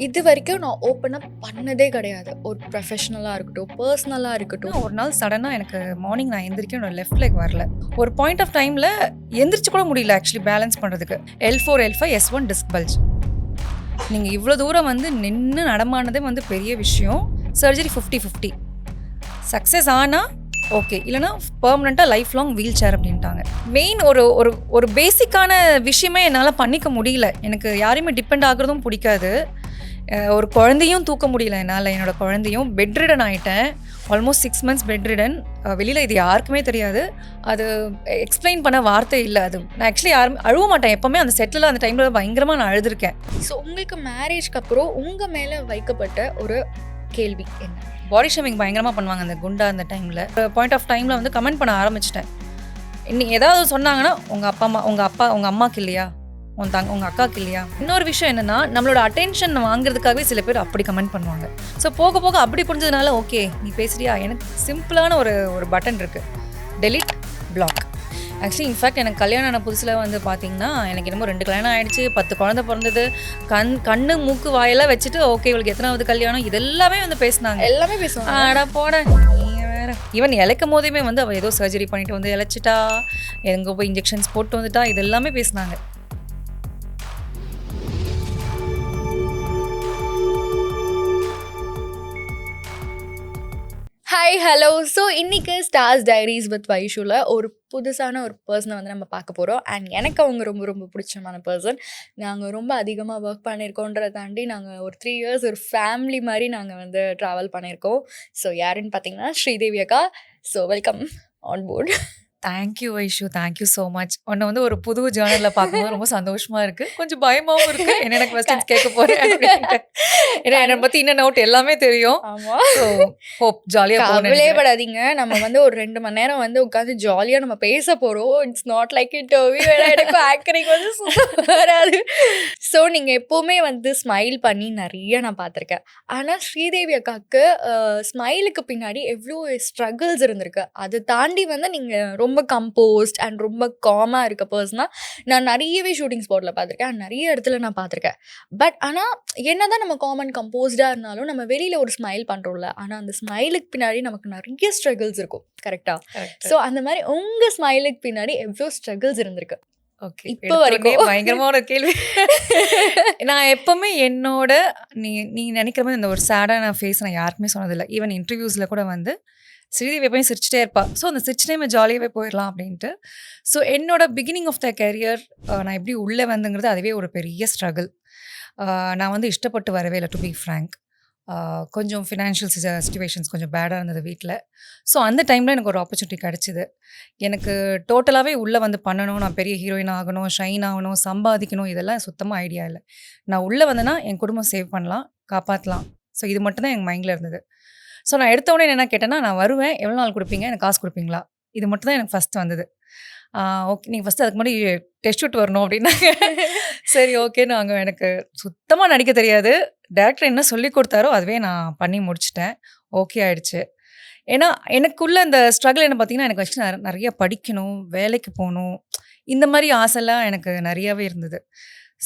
இது வரைக்கும் நான் ஓப்பன் அப் பண்ணதே கிடையாது. ஒரு ப்ரொஃபஷனலா இருக்கட்டும், பர்சனலா இருக்கட்டும். ஒரு நாள் சடனாக எனக்கு மார்னிங் நான் எந்திரிக்க என்னோட லெஃப்ட் லெக் வரல. ஒரு பாயிண்ட் ஆஃப் டைமில் எந்திரிச்சு கூட முடியல ஆக்சுவலி பேலன்ஸ் பண்ணுறதுக்கு. L4 L5 S1 disk bulge. நீங்கள் இவ்வளோ தூரம் வந்து நின்று நடமானதே வந்து பெரிய விஷயம். சர்ஜரி 50-50. சக்ஸஸ் ஆனால் ஓகே, இல்லைனா பெர்மனெண்ட்டாக லைஃப் லாங் வீல் சேர் அப்படின்ட்டாங்க. மெயின் ஒரு ஒரு ஒரு பேசிக்கான விஷயமே என்னால் பண்ணிக்க முடியல. எனக்கு யாரையுமே டிபெண்ட் ஆகுறதும் பிடிக்காது. ஒரு குழந்தையும் தூக்க முடியல என்னால். என்னோடய குழந்தையும் பெட் ரிடன் ஆகிட்டேன். Almost 6 months bedridden. வெளியில் இது யாருக்குமே தெரியாது. அது எக்ஸ்பிளைன் பண்ண வார்த்தை இல்லை. அது நான் ஆக்சுவலி யாரும் அழுவ மாட்டேன் எப்போவுமே. அந்த செட்டில் அந்த டைமில் பயங்கரமாக நான் அழுதுருக்கேன். ஸோ உங்களுக்கு மேரேஜ்க்கு அப்புறம் உங்கள் மேலே வைக்கப்பட்ட ஒரு கேள்வி என்ன? பாடி ஷேமிங் பயங்கரமாக பண்ணுவாங்க அந்த குண்டா அந்த டைமில். பாயிண்ட் ஆஃப் டைமில் வந்து கமெண்ட் பண்ண ஆரம்பிச்சிட்டேன். இன்னைக்கு ஏதாவது சொன்னாங்கன்னா உங்கள் அம்மாவுக்கு இல்லையா, உங்கள் அக்காவுக்கு இல்லையா. இன்னொரு விஷயம் என்னென்னா, நம்மளோட அட்டென்ஷன் வாங்குறதுக்காகவே சில பேர் அப்படி கமெண்ட் பண்ணுவாங்க. ஸோ போக போக அப்படி புரிஞ்சதுனால ஓகே நீ பேசுறியா, எனக்கு சிம்பிளான ஒரு பட்டன் இருக்குது, டெலிட் பிளாக். ஆக்சுவலி இன்ஃபேக்ட் எனக்கு கல்யாணம் ஆன புதுசில் வந்து பார்த்தீங்கன்னா, எனக்கு என்னமோ 2 கல்யாணம் ஆகிடுச்சு, 10 குழந்தை பிறந்தது, கண்ணு மூக்கு வாயெல்லாம் வச்சுட்டு ஓகே இவளுக்கு எத்தனாவது கல்யாணம் இதெல்லாமே வந்து பேசினாங்க. எல்லாமே பேசுவாங்க. ஆடா போட வேற. ஈவன் இழைக்கும் போதையுமே வந்து அவள் ஏதோ சர்ஜரி பண்ணிட்டு வந்து இழைச்சிட்டா, எங்கே போய் இன்ஜெக்ஷன்ஸ் போட்டு வந்துட்டா, இது எல்லாமே பேசினாங்க. Hi hello. ஸோ இன்றைக்கி ஸ்டார்ஸ் டைரிஸ் வித் வைஷுவில் ஒரு புதுசான ஒரு பர்சனை வந்து நம்ம பார்க்க போகிறோம். அண்ட் எனக்கு அவங்க ரொம்ப ரொம்ப பிடிச்சமான பர்சன். நாங்கள் ரொம்ப அதிகமாக ஒர்க் பண்ணியிருக்கோன்றதை தாண்டி நாங்கள் ஒரு 3 years ஒரு ஃபேமிலி மாதிரி நாங்கள் வந்து ட்ராவல் பண்ணியிருக்கோம். ஸோ யாருன்னு பார்த்தீங்கன்னா ஸ்ரீதேவி அக்கா. So welcome on board. Thank you Vaishu, thank you so much. உன்னை வந்து ஒரு புது ஜேர்னலில் பார்க்கும்போது ரொம்ப சந்தோஷமாக இருக்குது, கொஞ்சம் பயமாகவும் இருக்குது. என்ன கொஸ்டின்ஸ் கேட்க போகிறேன் அப்படின்ட்டு. ஏன்னா என்னை பற்றி இன்னும் அவுட் எல்லாமே தெரியும். ஆமாம். ஸோ ஹோப் ஜாலியாக கவலையப்படாதீங்க. நம்ம வந்து ஒரு 2 மணி நேரம் வந்து உட்காந்து ஜாலியாக நம்ம பேச போகிறோம். It's not like interview. எனக்கு ஆங்கரிங் வந்து வராது. ஸோ நீங்கள் எப்போவுமே வந்து ஸ்மைல் பண்ணி நிறைய நான் பார்த்துருக்கேன். ஆனால் ஸ்ரீதேவி அக்காவுக்கு ஸ்மைலுக்கு பின்னாடி எவ்வளோ ஸ்ட்ரகிள்ஸ் இருந்திருக்கு. அதை தாண்டி வந்து நீங்கள் ரொம்ப கம்போஸ்ட் அண்ட் ரொம்ப காமாக இருக்க பர்சனாக நான் நிறையவே ஷூட்டிங் ஸ்பாட்டில் பார்த்துருக்கேன். நிறைய இடத்துல நான் பார்த்துருக்கேன். பட் ஆனால் என்னதான் நம்ம காமன் கம்போஸ்டாக இருந்தாலும் நம்ம வெளியில் ஒரு ஸ்மைல் பண்ணுறோம்ல, ஆனால் அந்த ஸ்மைலுக்கு பின்னாடி நமக்கு நிறைய ஸ்ட்ரகிள்ஸ் இருக்கும். கரெக்டாக? ஸோ அந்த மாதிரி உங்கள் ஸ்மைலுக்கு பின்னாடி எவ்வளோ ஸ்ட்ரகிள்ஸ் இருந்திருக்கு ஓகே இப்போ வரைக்கும்? பயங்கரமான ஒரு கேள்வி. நான் எப்பவுமே என்னோட நீ நினைக்கிற மாதிரி இந்த ஒரு சேடான ஃபேஸ் நான் யாருக்குமே சொன்னதில்லை. ஈவன் இன்டர்வியூஸில் கூட வந்து ஸ்ரீதேவி எப்பயும் சிரிச்சிட்டே இருப்பா. ஸோ அந்த சிரிச்சிட்டே ஜாலியாகவே போயிடலாம் அப்படின்ட்டு. ஸோ என்னோட பிகினிங் ஆஃப் த கெரியர் நான் எப்படி உள்ளே வந்துங்கிறது அதுவே ஒரு பெரிய ஸ்ட்ரகிள். நான் வந்து இஷ்டப்பட்டு வரவே இல்லை, டு பி ஃப்ரேங்க். கொஞ்சம் ஃபினான்ஷியல் சிச்சுவேஷன்ஸ் கொஞ்சம் பேடாக இருந்தது வீட்டில். ஸோ அந்த டைமில் எனக்கு ஒரு ஆப்பர்ச்சுனிட்டி கிடச்சிது. எனக்கு டோட்டலாகவே உள்ளே வந்து பண்ணணும், நான் பெரிய ஹீரோயின் ஆகணும், ஷைன் ஆகணும், சம்பாதிக்கணும், இதெல்லாம் சுத்தமாக ஐடியா இல்லை. நான் உள்ளே வந்தேன்னா என் குடும்பம் சேவ் பண்ணலாம், காப்பாற்றலாம். ஸோ இது மட்டும்தான் என் மைண்டில் இருந்தது. ஸோ நான் எடுத்தோடனே என்ன கேட்டேன்னா, நான் வருவேன், எவ்வளோ நாள் கொடுப்பீங்க, எனக்கு காசு கொடுப்பீங்களா, இது மட்டும் தான் எனக்கு ஃபஸ்ட்டு வந்தது. ஓகே நீங்கள் ஃபஸ்ட்டு அதுக்கு முன்னாடி டெஸ்ட் ஷூட் வரணும் அப்படின்னாங்க. சரி ஓகே. நாங்கள் எனக்கு சுத்தமாக நடிக்க தெரியாது. டேரக்டர் என்ன சொல்லி கொடுத்தாரோ அதுவே நான் பண்ணி முடிச்சிட்டேன். ஓகே ஆயிடுச்சு. ஏன்னா எனக்குள்ள அந்த ஸ்ட்ரகிள் என்ன பார்த்தீங்கன்னா, எனக்கு வச்சு நிறைய படிக்கணும், வேலைக்கு போகணும், இந்த மாதிரி ஆசைலாம் எனக்கு நிறையாவே இருந்தது.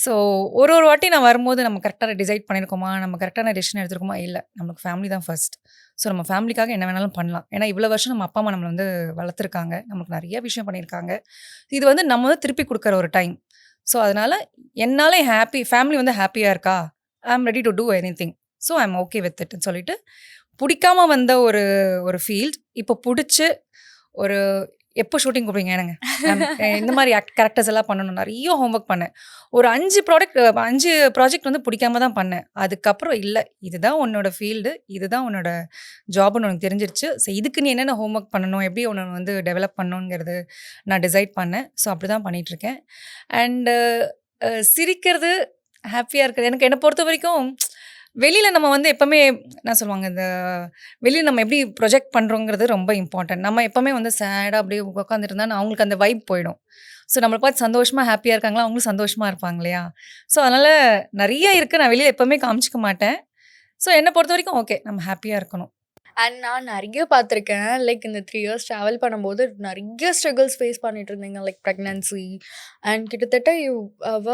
ஸோ ஒரு வாட்டி நான் வரும்போது நம்ம கரெக்டாக டிசைட் பண்ணியிருக்கோமா, நம்ம கரெக்டான டெசிஷன் எடுத்துருக்கோமா, இல்லை நமக்கு ஃபேமிலி தான் ஃபர்ஸ்ட். ஸோ நம்ம ஃபேமிலிக்காக என்ன வேணாலும் பண்ணலாம். ஏன்னா இவ்வளோ வருஷம் நம்ம அப்பா அம்மா நம்மளை வந்து வளர்த்துருக்காங்க, நமக்கு நிறைய விஷயம் பண்ணியிருக்காங்க. இது வந்து நம்ம வந்து திருப்பி கொடுக்குற ஒரு டைம். ஸோ அதனால் என்னால் ஃபேமிலி வந்து ஹாப்பியாக இருக்கா, I am ready to do anything. So I am okay with இட்னு சொல்லிட்டு பிடிக்காம வந்த ஒரு ஃபீல்ட் இப்போ பிடிச்சி ஒரு எப்போ ஷூட்டிங் கூப்பிடுங்க எனக்கு இந்த மாதிரி கேரக்டர்ஸ் எல்லாம் பண்ணணும். நிறைய ஹோம்ஒர்க் பண்ணேன். ஒரு 5 ப்ராஜெக்ட் வந்து பிடிக்காம தான் பண்ணேன். அதுக்கப்புறம் இல்லை, இதுதான் உன்னோட ஃபீல்டு, இதுதான் உன்னோட ஜாப்னு உனக்கு தெரிஞ்சிருச்சு. ஸோ இதுக்கு நீ என்னென்ன ஹோம்ஒர்க் பண்ணணும், எப்படி உன்னை வந்து டெவலப் பண்ணணுங்கிறது நான் டிசைட் பண்ணேன். ஸோ அப்படி தான் பண்ணிகிட்ருக்கேன். அண்டு சிரிக்கிறது, ஹாப்பியாக இருக்கிறது எனக்கு என்னை பொறுத்த வரைக்கும் வெளியில் நம்ம வந்து எப்போவுமே என்ன சொல்லுவாங்க, இந்த வெளியில் நம்ம எப்படி ப்ரொஜெக்ட் பண்ணுறோங்கிறது ரொம்ப இம்பார்ட்டன்ட். நம்ம எப்போவுமே வந்து சேடாக அப்படியே உட்காந்துட்டு இருந்தால் அவங்களுக்கு அந்த வைப் போயிடும். ஸோ நம்மளை பார்த்து சந்தோஷமாக ஹாப்பியாக இருக்காங்களா, அவங்களும் சந்தோஷமாக இருப்பாங்க இல்லையா. ஸோ அதனால் நிறைய இருக்குது, நான் வெளியில் எப்போவுமே காமிச்சிக்க மாட்டேன். ஸோ என்னை பொறுத்த வரைக்கும் ஓகே நம்ம ஹாப்பியாக இருக்கணும். அண்ட் நான் நிறைய பார்த்துருக்கேன். லைக் இந்த 3 இயர்ஸ் ட்ராவல் பண்ணும்போது நிறைய ஸ்ட்ரகிள்ஸ் ஃபேஸ் பண்ணிட்டு இருந்தீங்க. லைக் ப்ரெக்னன்சி அண்ட் கிட்டத்தட்ட you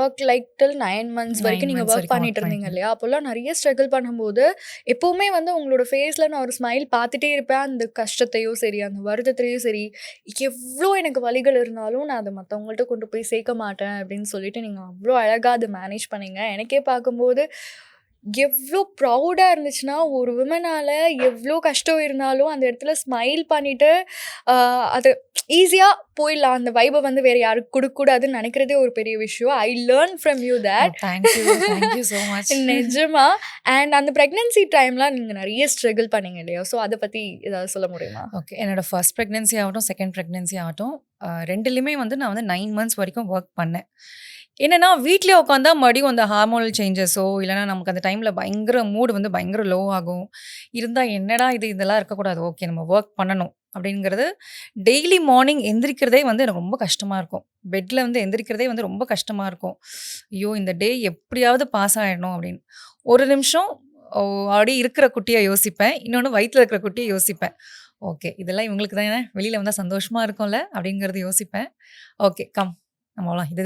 work like till 9 months 9 வரைக்கும் நீங்கள் months ஒர்க் வரைக்கும் work பண்ணிட்டு இருந்தீங்க பண்ணியிருந்தேன். இல்லையா? அப்போல்லாம் நிறைய ஸ்ட்ரகிள் பண்ணும்போது எப்போவுமே வந்து உங்களோட ஃபேஸில் நான் ஒரு ஸ்மைல் பார்த்துட்டே இருப்பேன். அந்த கஷ்டத்தையும் சரி, அந்த வருத்தத்தையும் சரி, எவ்வளோ எனக்கு வலிகள் இருந்தாலும் நான் அதை மற்றவங்கள்ட்ட கொண்டு போய் சேர்க்க மாட்டேன் அப்படின்னு சொல்லிட்டு நீங்கள் அவ்வளோ அழகாக அதை மேனேஜ் பண்ணீங்க. எனக்கே பார்க்கும்போது எவ்வளோ ப்ரௌடாக இருந்துச்சுன்னா, ஒரு விமனால எவ்வளோ கஷ்டம் இருந்தாலும் அந்த இடத்துல ஸ்மைல் பண்ணிட்டு அது ஈஸியாக போயிடலாம். அந்த வைபை வந்து வேறு யாருக்கு கொடுக்கக்கூடாதுன்னு நினைக்கிறதே ஒரு பெரிய விஷயம். I learn from you that. Thank you so much. நிஜமா. அண்ட் அந்த ப்ரெக்னன்சி டைம்லாம் நீங்கள் நிறைய ஸ்ட்ரகிள் பண்ணீங்க இல்லையா? ஸோ அதை பற்றி ஏதாவது சொல்ல முடியுமா? ஓகே, என்னோட ஃபர்ஸ்ட் ப்ரெக்னன்சி ஆகட்டும், செகண்ட் ப்ரெக்னன்சி ஆகட்டும், ரெண்டுலேயுமே வந்து நான் வந்து 9 months வரைக்கும் ஒர்க் பண்ணேன். என்னன்னா வீட்லயே உட்காந்தா மறுபடியும் அந்த ஹார்மோனல் சேஞ்சஸோ இல்லைனா நமக்கு அந்த டைமில் பயங்கர மூடு வந்து பயங்கர லோ ஆகும். இருந்தால் என்னடா இதெல்லாம் இருக்கக்கூடாது, ஓகே நம்ம ஒர்க் பண்ணணும் அப்படிங்கிறது. டெய்லி மார்னிங் எந்திரிக்கிறதே வந்து எனக்கு ரொம்ப கஷ்டமாக இருக்கும். பெட்டில் வந்து எந்திரிக்கிறதே வந்து ரொம்ப கஷ்டமாக இருக்கும். ஐயோ இந்த டே எப்படியாவது பாஸ் ஆகிடணும் அப்படின்னு. ஒரு நிமிஷம் அப்படியே இருக்கிற குட்டியை யோசிப்பேன், இன்னொன்று வயிற்றில் இருக்கிற குட்டியை யோசிப்பேன். ஓகே இதெல்லாம் இவங்களுக்கு தானே, வெளியில் வந்தால் சந்தோஷமாக இருக்கும்ல அப்படிங்கிறது யோசிப்பேன். ஓகே கம் நம்ம அவ்வளோ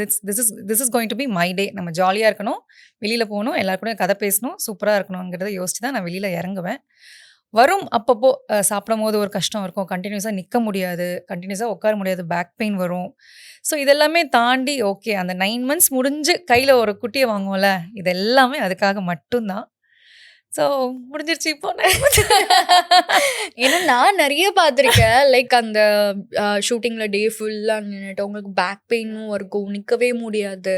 this is going to be my day, நம்ம ஜாலியாக இருக்கணும், வெளியில் போகணும், எல்லாரு கூடயும் கதை பேசணும், சூப்பராக இருக்கணுங்கிறத யோசிச்சு தான் நான் வெளியில் இறங்குவேன். வரும் அப்பப்போ சாப்பிடும் போது ஒரு கஷ்டம் இருக்கும், கண்டினியூஸாக நிற்க முடியாது, கண்டினியூஸாக உட்கார முடியாது, பேக் பெயின் வரும். ஸோ இதெல்லாமே தாண்டி ஓகே அந்த 9 months முடிஞ்சு கையில் ஒரு குட்டியை வாங்குவோம்ல, இது எல்லாமே அதுக்காக மட்டும்தான். ஸோ முடிஞ்சிருச்சு இப்போ. ஏன்னா நான் நிறைய பார்த்துருக்கேன். லைக் அந்த ஷூட்டிங்கில் டே ஃபுல்லாக நின்றுட்டு உங்களுக்கு பேக் பெயினும் இருக்கும், நிற்கவே முடியாது.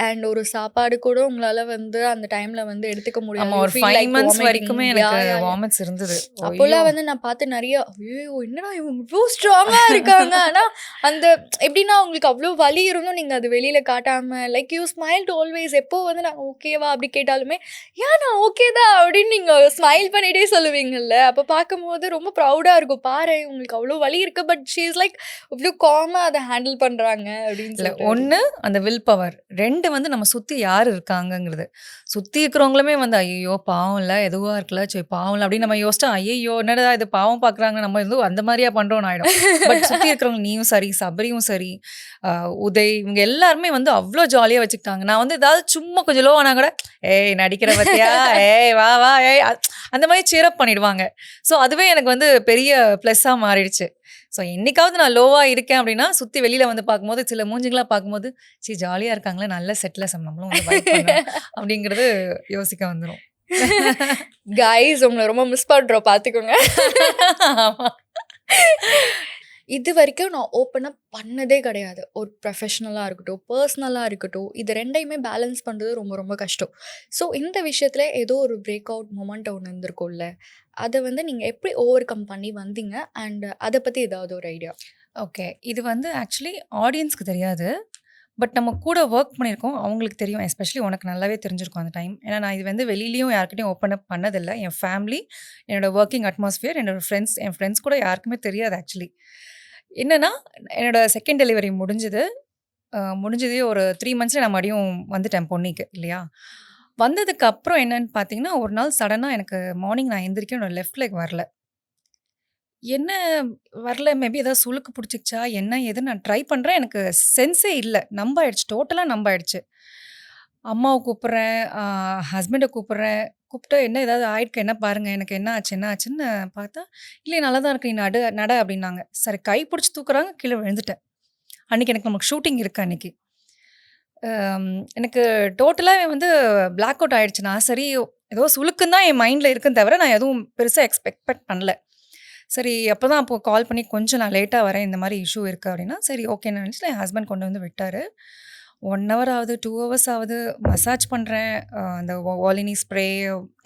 அண்ட் ஒரு சாப்பாடு கூட உங்களால் வந்து அந்த டைமில் வந்து எடுத்துக்க முடியாது. ஒரு 5 months வரைக்குமே எனக்கு வாமிட்ஸ் இருந்தது. அப்போல்லாம் வந்து நான் பார்த்து நிறைய ஐயோ என்னடா இவங்க இவ்வளோ ஸ்ட்ராங்காக இருக்காங்க. ஆனால் அந்த எப்படின்னா உங்களுக்கு அவ்வளோ வலி இருந்தும் நீங்கள் அது வெளியில் காட்டாமல் like you smile to always. எப்போ வந்து நான் ஓகேவா அப்படி கேட்டாலுமே ஏன் நான் ஓகே தான் அப்படின்னு நீங்கள் ஸ்மைல் பண்ணிகிட்டே சொல்லுவீங்கல்ல. அப்போ பார்க்கும்போது ரொம்ப ப்ரௌடாக இருக்கும். பாரு உங்களுக்கு அவ்வளோ வலி இருக்குது, பட் ஷீ இஸ் லைக் இவ்வளோ காமாக அதை ஹேண்டில் பண்ணுறாங்க அப்படின்னு இல்லை. சொல்லி. ஒன்று அந்த வில் பவர், 2 வந்து நம்ம சுற்றி யார் இருக்காங்கங்கிறது. சுற்றி இருக்கிறவங்களுமே வந்து ஐயோ பாவம் இல்லை, எதுவாக இருக்கல, சரி பாவம் இல்லை அப்படின்னு நம்ம யோசிச்சா ஐயோ என்னடா இது பாவம் பார்க்குறாங்க, நம்ம எதுவும் அந்த மாதிரியா பண்ணுறோன்னு ஆகிடும். பட் சுற்றி இருக்கிறவங்க நீயும் சரி, சபரியும் சரி, உதய், இவங்க எல்லாருமே வந்து அவ்வளோ ஜாலியாக வச்சுக்கிட்டாங்க. நான் வந்து ஏதாவது சும்மா கொஞ்சம் லோ ஆனால் கூட ஏய் நடிக்கிற பத்தியா, ஏய் வா வா ஏய் அந்த மாதிரி சேரப் பண்ணிடுவாங்க. ஸோ அதுவே எனக்கு வந்து பெரிய ப்ளஸ்ஸாக மாறிடுச்சு. ஸோ என்னைக்காவது நான் லோவாக இருக்கேன் அப்படின்னா சுற்றி வெளியில் வந்து பார்க்கும்போது சில மூஞ்சிங்களாக பார்க்கும்போது சரி ஜாலியாக இருக்காங்களே, நல்ல செட்டில் நம்மளும் வந்து vibe பண்ணலாம் அப்படிங்கிறது யோசிக்க வந்துடும். கைஸ் உங்களை ரொம்ப மிஸ் பண்ணுறோம், பார்த்துக்கோங்க. இது வரைக்கும் நான் ஓப்பனாக பண்ணதே கிடையாது. ஒரு ப்ரொஃபஷ்னலாக இருக்கட்டும், பர்சனலாக இருக்கட்டும், இது ரெண்டையுமே பேலன்ஸ் பண்ணுறது ரொம்ப ரொம்ப கஷ்டம். ஸோ இந்த விஷயத்தில் ஏதோ ஒரு பிரேக் அவுட் மொமெண்ட் ஒன்று இருந்திருக்கும்ல, அதை வந்து நீங்கள் எப்படி ஓவர் கம் பண்ணி வந்தீங்க அண்ட் அதை பற்றி ஏதாவது ஒரு ஐடியா? ஓகே, இது வந்து ஆக்சுவலி ஆடியன்ஸ்க்கு தெரியாது, பட் நம்ம கூட ஒர்க் பண்ணியிருக்கோம் அவங்களுக்கு தெரியும். எஸ்பெஷலி உனக்கு நல்லாவே தெரிஞ்சிருக்கும் அந்த டைம். ஏன்னா நான் இது வந்து வெளியிலையும் யார்கிட்டையும் ஓப்பன் அப் பண்ணதில்லை. என் ஃபேமிலி, என்னோட ஒர்க்கிங் அட்மாஸ்ஃபியர், என்னோட ஃப்ரெண்ட்ஸ், என் ஃப்ரெண்ட்ஸ் கூட யாருக்குமே தெரியாது ஆக்சுவலி. என்னன்னா என்னோட செகண்ட் டெலிவரி முடிஞ்சதே ஒரு 3 monthsல நான் மறுபடியும் வந்துட்டேன் பொன்னிக்கு இல்லையா. வந்ததுக்கு அப்புறம் என்னன்னு பார்த்தீங்கன்னா, ஒரு நாள் சடனாக எனக்கு மார்னிங் நான் எந்திரிக்க என்னோட லெஃப்ட் லெக் வரல. என்ன வரல, மேபி ஏதாவது சுளுக்கு பிடிச்சிக்கிச்சா என்ன ஏதுன்னு நான் ட்ரை பண்ணுறேன். எனக்கு சென்ஸே இல்லை, நம்ப ஆயிடுச்சு, டோட்டலாக நம்ப ஆயிடுச்சு. அம்மாவை கூப்பிட்றேன், ஹஸ்பண்டை கூப்பிட்டு என்ன ஏதாவது ஆயிடுக்கு, என்ன பாருங்க எனக்கு என்ன ஆச்சுன்னு பார்த்தா, இல்லை நல்லா தான் இருக்கு, நீ நட அப்படின்னாங்க. சரி கை பிடிச்சி தூக்குறாங்க, கீழே விழுந்துட்டேன். அன்றைக்கி நமக்கு ஷூட்டிங் இருக்கு அன்றைக்கி. எனக்கு டோட்டலாக வந்து பிளாக் அவுட் ஆகிடுச்சு. நான் சரி ஏதோ சுளுக்குன்னு தான் என் மைண்டில் இருக்குன்னு தவிர நான் எதுவும் பெருசாக எக்ஸ்பெக்ட் பண்ணல. சரி அப்போ கால் பண்ணி கொஞ்சம் நான் லேட்டாக வரேன், இந்த மாதிரி இஷ்யூ இருக்குது அப்படின்னா சரி ஓகேன்னு நினச்சிட்டு என் ஹஸ்பண்ட் கொண்டு வந்து விட்டார். 1 hour ஆகுது, 2 hours ஆகுது, மசாஜ் பண்ணுறேன், அந்த வாலினி ஸ்ப்ரே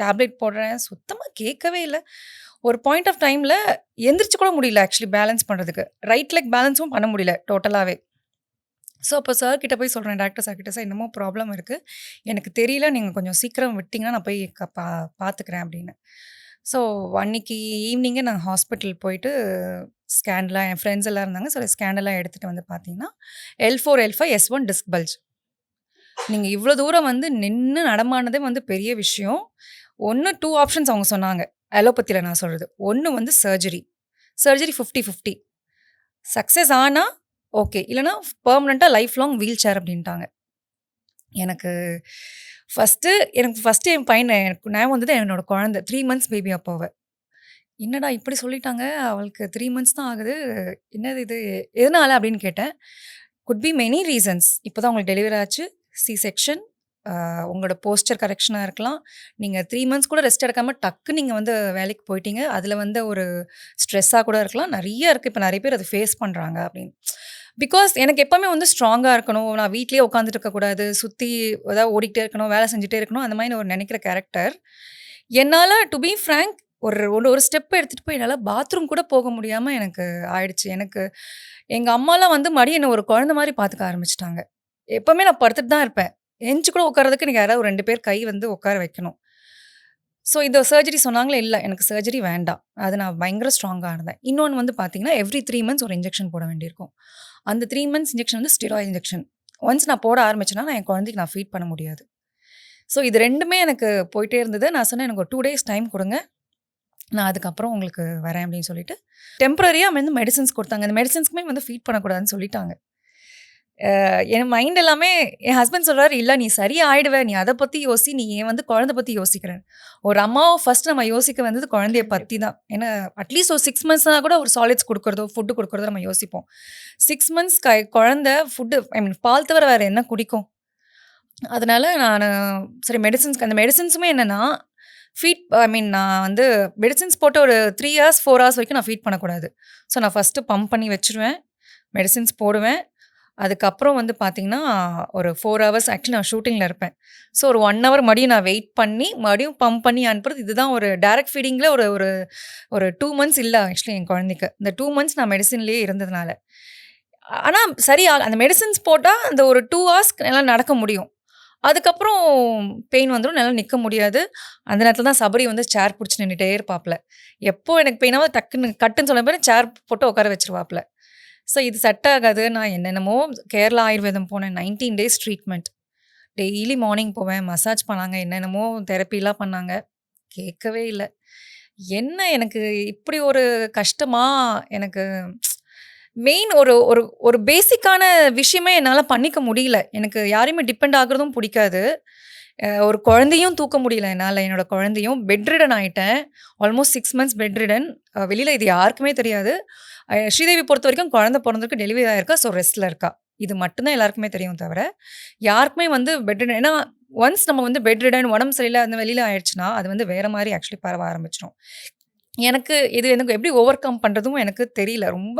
டேப்லெட் போடுறேன், சுத்தமாக கேட்கவே இல்லை. ஒரு பாயிண்ட் ஆஃப் டைமில் எந்திரிச்சு கூட முடியல ஆக்சுவலி பேலன்ஸ் பண்ணுறதுக்கு. ரைட் லெக் பேலன்ஸும் பண்ண முடியல டோட்டலாகவே. ஸோ அப்போ சார் கிட்ட போய் சொல்கிறேன், டாக்டர் சார் கிட்ட, சார் என்னமோ ப்ராப்ளம் இருக்குது, எனக்கு தெரியல, நீங்கள் கொஞ்சம் சீக்கிரம் விட்டிங்கன்னா நான் போய் பார்த்துக்கிறேன் அப்படின்னு. ஸோ அன்றைக்கி ஈவினிங்கே நான் ஹாஸ்பிட்டல் போயிட்டு ஸ்கேன்லாம், என் ஃப்ரெண்ட்ஸ் எல்லாம் இருந்தாங்க, ஸோ ஸ்கேனெல்லாம் எடுத்துகிட்டு வந்து பார்த்தீங்கன்னா L4 L5 S1 disk bulge. நீங்கள் இவ்வளோ தூரம் வந்து நின்று நடமானதே வந்து பெரிய விஷயம். 2 ஆப்ஷன்ஸ் அவங்க சொன்னாங்க. அலோபதியில் நான் சொல்கிறது. ஒன்று வந்து சர்ஜரி 50-50. சக்ஸஸ் ஆனால் ஓகே, இல்லைனா பெர்மனெண்ட்டாக லைஃப் லாங் வீல் சேர் அப்படின்ட்டாங்க. எனக்கு ஃபஸ்ட்டு என் பையனை எனக்கு ஞாபகம் வந்தது என்னோட குழந்தை 3 மந்த்ஸ் பேபி அப்போ அவ. என்னடா இப்படி சொல்லிட்டாங்க, அவளுக்கு 3 மந்த்ஸ் தான் ஆகுது, என்னது இது, எதனால அப்படின்னு கேட்டேன். Could be many reasons. இப்போ தான் உங்களுக்கு டெலிவரி ஆச்சு, சி செக்ஷன், உங்களோட போஸ்டர் கரெக்ஷனாக இருக்கலாம், நீங்கள் 3 மந்த்ஸ் கூட ரெஸ்ட் எடுக்காமல் டக்கு நீங்கள் வந்து வேலைக்கு போயிட்டீங்க, அதில் வந்து ஒரு ஸ்ட்ரெஸ்ஸாக கூட இருக்கலாம், நிறைய இருக்குது, இப்போ நிறைய பேர் அதை ஃபேஸ் பண்ணுறாங்க அப்படின்னு. பிகாஸ் எனக்கு எப்போவுமே வந்து ஸ்ட்ராங்காக இருக்கணும், நான் வீட்லேயே உட்காந்துட்டு இருக்கக்கூடாது, சுற்றி ஏதாவது ஓடிக்கிட்டே இருக்கணும், வேலை செஞ்சுட்டே இருக்கணும், அந்த மாதிரி ஒரு நினைக்கிற கேரக்டர். என்னால் டு பி ஃப்ரேங்க் ஒரு ஸ்டெப் எடுத்துகிட்டு போய் என்னால் பாத்ரூம் கூட போக முடியாமல் எனக்கு ஆயிடுச்சு. எனக்கு எங்கள் அம்மாலாம் வந்து மடி என்னை ஒரு குழந்தை மாதிரி பார்த்துக்க ஆரம்பிச்சிட்டாங்க. எப்போவுமே நான் படுத்துட்டு தான் இருப்பேன், எஞ்சி கூட உட்காரதுக்கு எனக்கு யாராவது ஒரு 2 பேர் கை வந்து உட்கார வைக்கணும். ஸோ இந்த சர்ஜரி சொன்னாங்களே, இல்லை எனக்கு சர்ஜரி வேண்டாம், அது நான் பயங்கர ஸ்ட்ராங்காக இருந்தேன். இன்னொன்று வந்து பார்த்தீங்கன்னா எவ்ரி 3 மந்த்ஸ் ஒரு இன்ஜெக்ஷன் போட வேண்டியிருக்கும். அந்த 3 மந்த்ஸ் இன்ஜெக்ஷன் வந்து ஸ்டெராய்டு இன்ஜெக்ஷன். ஒன்ஸ் நான் போட ஆரம்பிச்சேன்னா நான் என் குழந்தைக்கு நான் ஃபீட் பண்ண முடியாது. ஸோ இது 2மே எனக்கு போயிட்டே இருந்தது. நான் சொன்னேன், எனக்கு ஒரு 2 டேஸ் டைம் கொடுங்க, நான் அதுக்கப்புறம் உங்களுக்கு வரேன் அப்படின்னு சொல்லிட்டு டெம்பரரியாக வந்து மெடிசன்ஸ் கொடுத்தாங்க. அந்த மெடிசன்ஸ்க்குமே வந்து ஃபீட் பண்ணக்கூடாதுன்னு சொல்லிட்டாங்க. என் மைண்ட் எல்லாமே, என் ஹஸ்பண்ட் சொல்கிறாரு, இல்லை நீ சரியாக ஆயிடுவே, நீ அதை பற்றி யோசி, நீ ஏன் வந்து குழந்தை பற்றி யோசிக்கிறேன். ஒரு அம்மாவை ஃபஸ்ட் நம்ம யோசிக்க வந்தது குழந்தைய பற்றி தான். ஏன்னா அட்லீஸ்ட் ஒரு 6 மந்த்ஸ்னால் கூட ஒரு சாலிட்ஸ் கொடுக்குறதோ ஃபுட்டு கொடுக்குறதோ நம்ம யோசிப்போம். 6 மந்த்ஸ் குழந்தை ஃபுட்டு பால் தவிர வேறு என்ன குடிக்கும்? அதனால் நான் சரி மெடிசன்ஸ்க்கு, அந்த மெடிசன்ஸுமே என்னென்னா நான் வந்து மெடிசன்ஸ் போட்டு ஒரு 3 hours 4 hours வரைக்கும் நான் ஃபீட் பண்ணக்கூடாது. ஸோ நான் ஃபஸ்ட்டு பம்ப் பண்ணி வச்சுருவேன், மெடிசன்ஸ் போடுவேன். அதுக்கப்புறம் வந்து பார்த்திங்கன்னா ஒரு 4 hours ஆக்சுவலி நான் ஷூட்டிங்கில் இருப்பேன். ஸோ ஒரு 1 hour மறுபடியும் நான் வெயிட் பண்ணி மறுபடியும் பம்ப் பண்ணி அனுப்புறது. இதுதான் ஒரு டைரக்ட் ஃபீடிங்கில் ஒரு 2 மந்த்ஸ் இல்லை ஆக்சுவலி என் குழந்தைக்கு. இந்த 2 மந்த்ஸ் நான் மெடிசின்லேயே இருந்ததுனால. ஆனால் சரி, அந்த மெடிசன்ஸ் போட்டால் அந்த ஒரு 2 hours எல்லாம் நடக்க முடியும். அதுக்கப்புறம் பெயின் வந்துடும், என்னால் நிற்க முடியாது. அந்த நேரத்தில் தான் சபரி வந்து சேர் பிடிச்சி நின்றுட்டே இருப்பாப்புல. எப்போ எனக்கு பெயினாவது டக்குன்னு கட்டுன்னு சொன்ன பேர் சேர் போட்டு உட்கார வச்சிருவாப்புல. ஸோ இது செட் ஆகாது. நான் என்னென்னமோ கேரளா ஆயுர்வேதம் போனேன், 19 days ட்ரீட்மெண்ட். டெய்லி மார்னிங் போவேன், மசாஜ் பண்ணாங்க, என்னென்னமோ தெரப்பிலாம் பண்ணாங்க, கேட்கவே இல்லை. என்ன எனக்கு இப்படி ஒரு கஷ்டமா? எனக்கு மெயின் ஒரு பேசிக்கான விஷயமே என்னால் பண்ணிக்க முடியல. எனக்கு யாரையுமே டிபெண்ட் ஆகுறதும் பிடிக்காது. ஒரு குழந்தையும் தூக்க முடியல என்னால். என்னோட குழந்தையும் பெட் ரிடன் ஆகிட்டேன். Almost 6 months bedridden. வெளியில் இது யாருக்குமே தெரியாது. ஸ்ரீதேவி பொறுத்த வரைக்கும் குழந்தை பிறந்திருக்கு, டெலிவரி ஆகிருக்கா, ஸோ ரெஸ்ட்டில் இருக்கா. இது மட்டும்தான் எல்லாருக்குமே தெரியும் தவிர யாருக்குமே வந்து பெட் ரிடன். ஏன்னா ஒன்ஸ் நம்ம வந்து பெட் ரிடன், உடம்பு சரியில்லை, அந்த வெளியில் ஆயிடுச்சுன்னா அது வந்து வேறு மாதிரி ஆக்சுவலி பரவ ஆரம்பிச்சிடும். எனக்கு எப்படி ஓவர் கம் பண்ணுறதும் எனக்கு தெரியல. ரொம்ப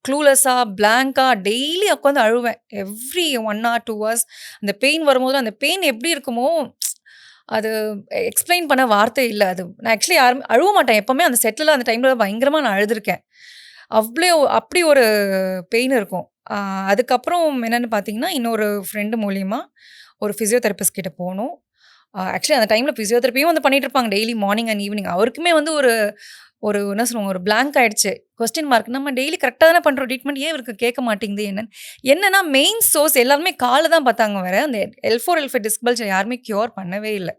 க்ளூலெஸ்ஸாக பிளாங்காக டெய்லி உட்காந்து அழுவேன். எவ்ரி 1 hour 2 hours அந்த பெயின் வரும்போது அந்த பெயின் எப்படி இருக்குமோ அது எக்ஸ்பிளைன் பண்ண வார்த்தை இல்லை. அது நான் ஆக்சுவலி யாரும் அழுவ மாட்டேன் எப்போவுமே. அந்த செட்டில் அந்த டைமில் பயங்கரமாக நான் அழுதுருக்கேன். அப்படி ஒரு பெயின் இருக்கும். அதுக்கப்புறம் என்னென்னு பார்த்தீங்கன்னா, இன்னொரு ஃப்ரெண்டு மூலியமாக ஒரு ஃபிசியோதெரபிஸ்ட் கிட்ட போனோம். ஆக்சுவலி அந்த டைமில் ஃபிசியோதெரப்பியும் வந்து பண்ணிகிட்டு இருப்பாங்க டெய்லி மார்னிங் அண்ட் ஈவினிங். அவருக்குமே வந்து என்ன சொல்லுவாங்க, ஒரு பிளாங்க் ஆகிடுச்சு, கொஸ்டின் மார்க். நம்ம டெய்லி கரெக்டாக தானே பண்ணுறோம் ட்ரீட்மெண்ட், ஏன் இவருக்கு கேட்க மாட்டேங்குது என்னன்னா மெயின் சோர்ஸ் எல்லாருமே காலை தான் பார்த்தாங்க. வேறு அந்த L4 L5 டிஸ்க் பல்ஜ் யாருமே க்யூர் பண்ணவே இல்லை.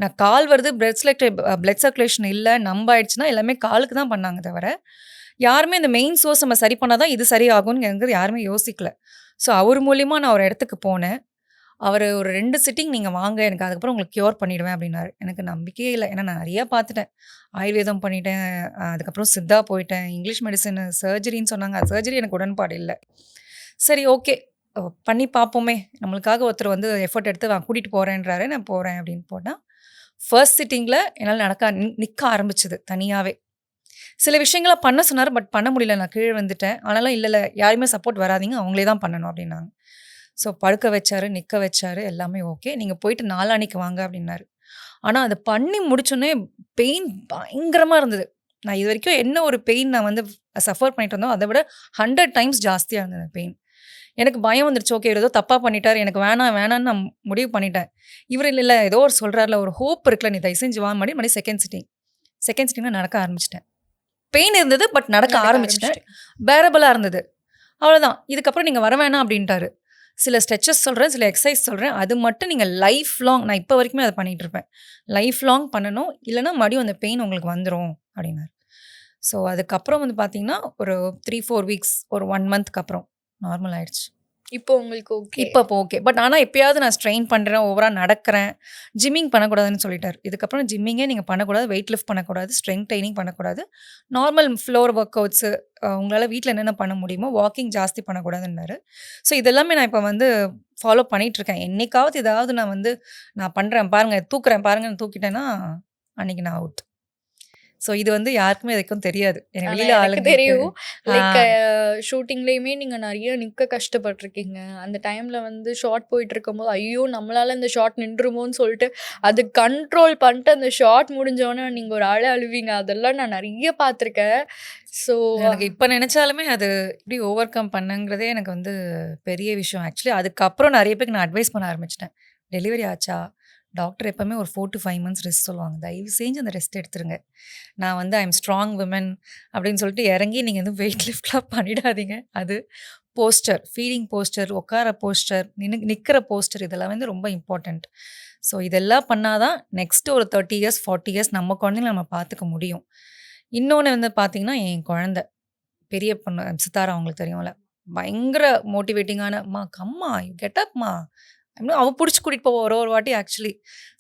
நான் கால் வருது, பிளட் சர்க்குலேஷன் இல்லை, நம்ப ஆயிடுச்சுன்னா எல்லாமே காலுக்கு தான் பண்ணாங்க தவிர யாருமே இந்த மெயின் சோர்ஸ் நம்ம சரி பண்ணால் தான் இது சரியாகும்ங்கிறது யாருமே யோசிக்கல. ஸோ அவர் மூலிமா நான் ஒரு இடத்துக்கு போனேன். அவர் ஒரு 2 சிட்டிங் நீங்கள் வாங்க, எனக்கு அதுக்கப்புறம் உங்களுக்கு க்யூர் பண்ணிவிடுவேன் அப்படின்னாரு. எனக்கு நம்பிக்கையே இல்லை. ஏன்னா நான் நிறையா பார்த்துட்டேன், ஆயுர்வேதம் பண்ணிட்டேன், அதுக்கப்புறம் சித்தா போயிட்டேன், இங்கிலீஷ் மெடிசன், சர்ஜரின்னு சொன்னாங்க. சர்ஜரி எனக்கு உடன்பாடு இல்லை. சரி ஓகே, பண்ணி பார்ப்போமே, நம்மளுக்காக ஒருத்தர் வந்து எஃபர்ட் எடுத்து கூட்டிகிட்டு போகிறேன்றாரு, நான் போகிறேன் அப்படின்னு போனால் ஃபர்ஸ்ட் சிட்டிங்கில் என்னால் நிற்க ஆரம்பிச்சுது தனியாகவே. சில விஷயங்களை பண்ண சொன்னார், பட் பண்ண முடியல, நான் கீழே வந்துட்டேன். ஆனாலும் இல்லை யாருமே சப்போர்ட் வராதிங்க, அவங்களே தான் பண்ணணும் அப்படின்னாங்க. ஸோ படுக்க வச்சார், நிற்க வச்சார், எல்லாமே ஓகே, நீங்கள் போயிட்டு நாளான்னைக்கு வாங்க அப்படின்னாரு. ஆனால் அதை பண்ணி முடிச்சோன்னே பெயின் பயங்கரமாக இருந்தது. நான் இது வரைக்கும் என்ன ஒரு பெயின் நான் வந்து சஃபர் பண்ணிட்டு இருந்தோம், அதை விட 100 times ஜாஸ்தியாக இருந்தது பெயின். எனக்கு பயம் வந்துருச்சு. ஓகே, ஏதோ தப்பாக பண்ணிட்டார், எனக்கு வேணான்னு நான் முடிவு பண்ணிட்டேன். இவர் இல்லை ஏதோ ஒரு சொல்கிறாரில்ல, ஒரு ஹோப் இருக்குல்ல, நீ தயவு செஞ்சு மறுபடியும் செகண்ட் சிட்டிங்கில் நடக்க ஆரம்பிச்சிட்டேன். பெயின் இருந்தது, பட் நடக்க ஆரம்பிச்சிட்டேன். பேரபிளாக இருந்தது, அவ்வளோதான். இதுக்கப்புறம் நீங்கள் வர வேணாம் அப்படின்ட்டாரு. சில ஸ்ட்ரெச்சஸ் சொல்கிறேன், சில எக்ஸசைஸ் சொல்கிறேன், அது மட்டும் நீங்கள் லைஃப் லாங், நான் இப்போ வரைக்குமே அதை பண்ணிகிட்டு இருப்பேன், லைஃப் லாங் பண்ணணும், இல்லைனா மறுபடியும் அந்த பெயின் உங்களுக்கு வந்துடும் அப்படின்னாரு. ஸோ அதுக்கப்புறம் வந்து பார்த்தீங்கன்னா ஒரு 3-4 வீக்ஸ், ஒரு 1 மந்த்க்கு அப்புறம் நார்மல் ஆயிடுச்சு. இப்போ உங்களுக்கு ஓகே? இப்போ ஓகே. பட் ஆனால் எப்பயாவது நான் ஸ்ட்ரெயின் பண்ணுறேன், ஓவராக நடக்கிறேன், ஜிம்மிங் பண்ணக்கூடாதுன்னு சொல்லிட்டார். இதுக்கப்புறம் ஜிம்மிங்கே நீங்கள் பண்ணக்கூடாது, வெயிட் லிஃப்ட் பண்ணக்கூடாது, ஸ்ட்ரென்த் ட்ரைனிங் பண்ணக்கூடாது, நார்மல் ஃப்ளோர் ஒர்க் அவுட்ஸு உங்களால் வீட்டில் என்னென்ன பண்ண முடியுமோ வாக்கிங் ஜாஸ்தி பண்ணக்கூடாதுன்னாரு. ஸோ இதெல்லாமே நான் இப்போ வந்து ஃபாலோ பண்ணிகிட்ருக்கேன். என்னைக்காவது ஏதாவது நான் பண்ணுறேன் பாருங்கள், தூக்குறேன் பாருங்கன்னு தூக்கிட்டேன்னா அன்றைக்கி நான் அவுட். ஸோ இது வந்து யாருக்குமே இதுக்கும் தெரியாது. எனக்கு வெளியில் ஆளுங்க தெரியும். லைக் ஷூட்டிங்லேயுமே நீங்கள் நிறைய நிற்க கஷ்டப்பட்டிருக்கீங்க. அந்த டைமில் வந்து ஷார்ட் போயிட்டு இருக்கும்போது ஐயோ நம்மளால இந்த ஷார்ட் நின்றுமோன்னு சொல்லிட்டு அது கண்ட்ரோல் பண்ணிட்டு அந்த ஷார்ட் முடிஞ்சோன்னே நீங்கள் ஒரு அழுவீங்க. அதெல்லாம் நான் நிறைய பார்த்துருக்கேன். ஸோ எனக்கு இப்போ நினச்சாலுமே அது இப்படி ஓவர் கம் பண்ணுங்கிறதே எனக்கு வந்து பெரிய விஷயம். ஆக்சுவலி அதுக்கப்புறம் நிறைய பேருக்கு நான் அட்வைஸ் பண்ண ஆரம்பிச்சிட்டேன். டெலிவரி ஆச்சா டாக்டர் எப்போவுமே ஒரு 4 to 5 months ரெஸ்ட் சொல்லுவாங்க. தயவு செஞ்சு அந்த ரெஸ்ட் எடுத்துருங்க. நான் வந்து ஐ எம் ஸ்ட்ராங் விமன் அப்படின்னு சொல்லிட்டு இறங்கி நீங்கள் வந்து வெயிட் லிஃப்ட்லாம் பண்ணிடாதீங்க. அது போஸ்டர், ஃபீடிங் போஸ்டர், உட்கார போஸ்டர், நிற்கிற போஸ்டர், இதெல்லாம் வந்து ரொம்ப இம்பார்ட்டண்ட். ஸோ இதெல்லாம் பண்ணாதான் நெக்ஸ்ட் ஒரு 30 years 40 years நம்ம குழந்தைங்கள நம்ம பார்த்துக்க முடியும். இன்னொன்று வந்து பார்த்தீங்கன்னா என் குழந்தை பெரிய பொண்ணு சித்தாரா, அவங்களுக்கு தெரியும்ல, பயங்கர மோட்டிவேட்டிங்கான மா கம்மா கெட்டப்மா அப்படின்னு அவள் பிடிச்சி கூட்டிகிட்டு போவோம் ஒரு வாட்டி ஆக்சுவலி.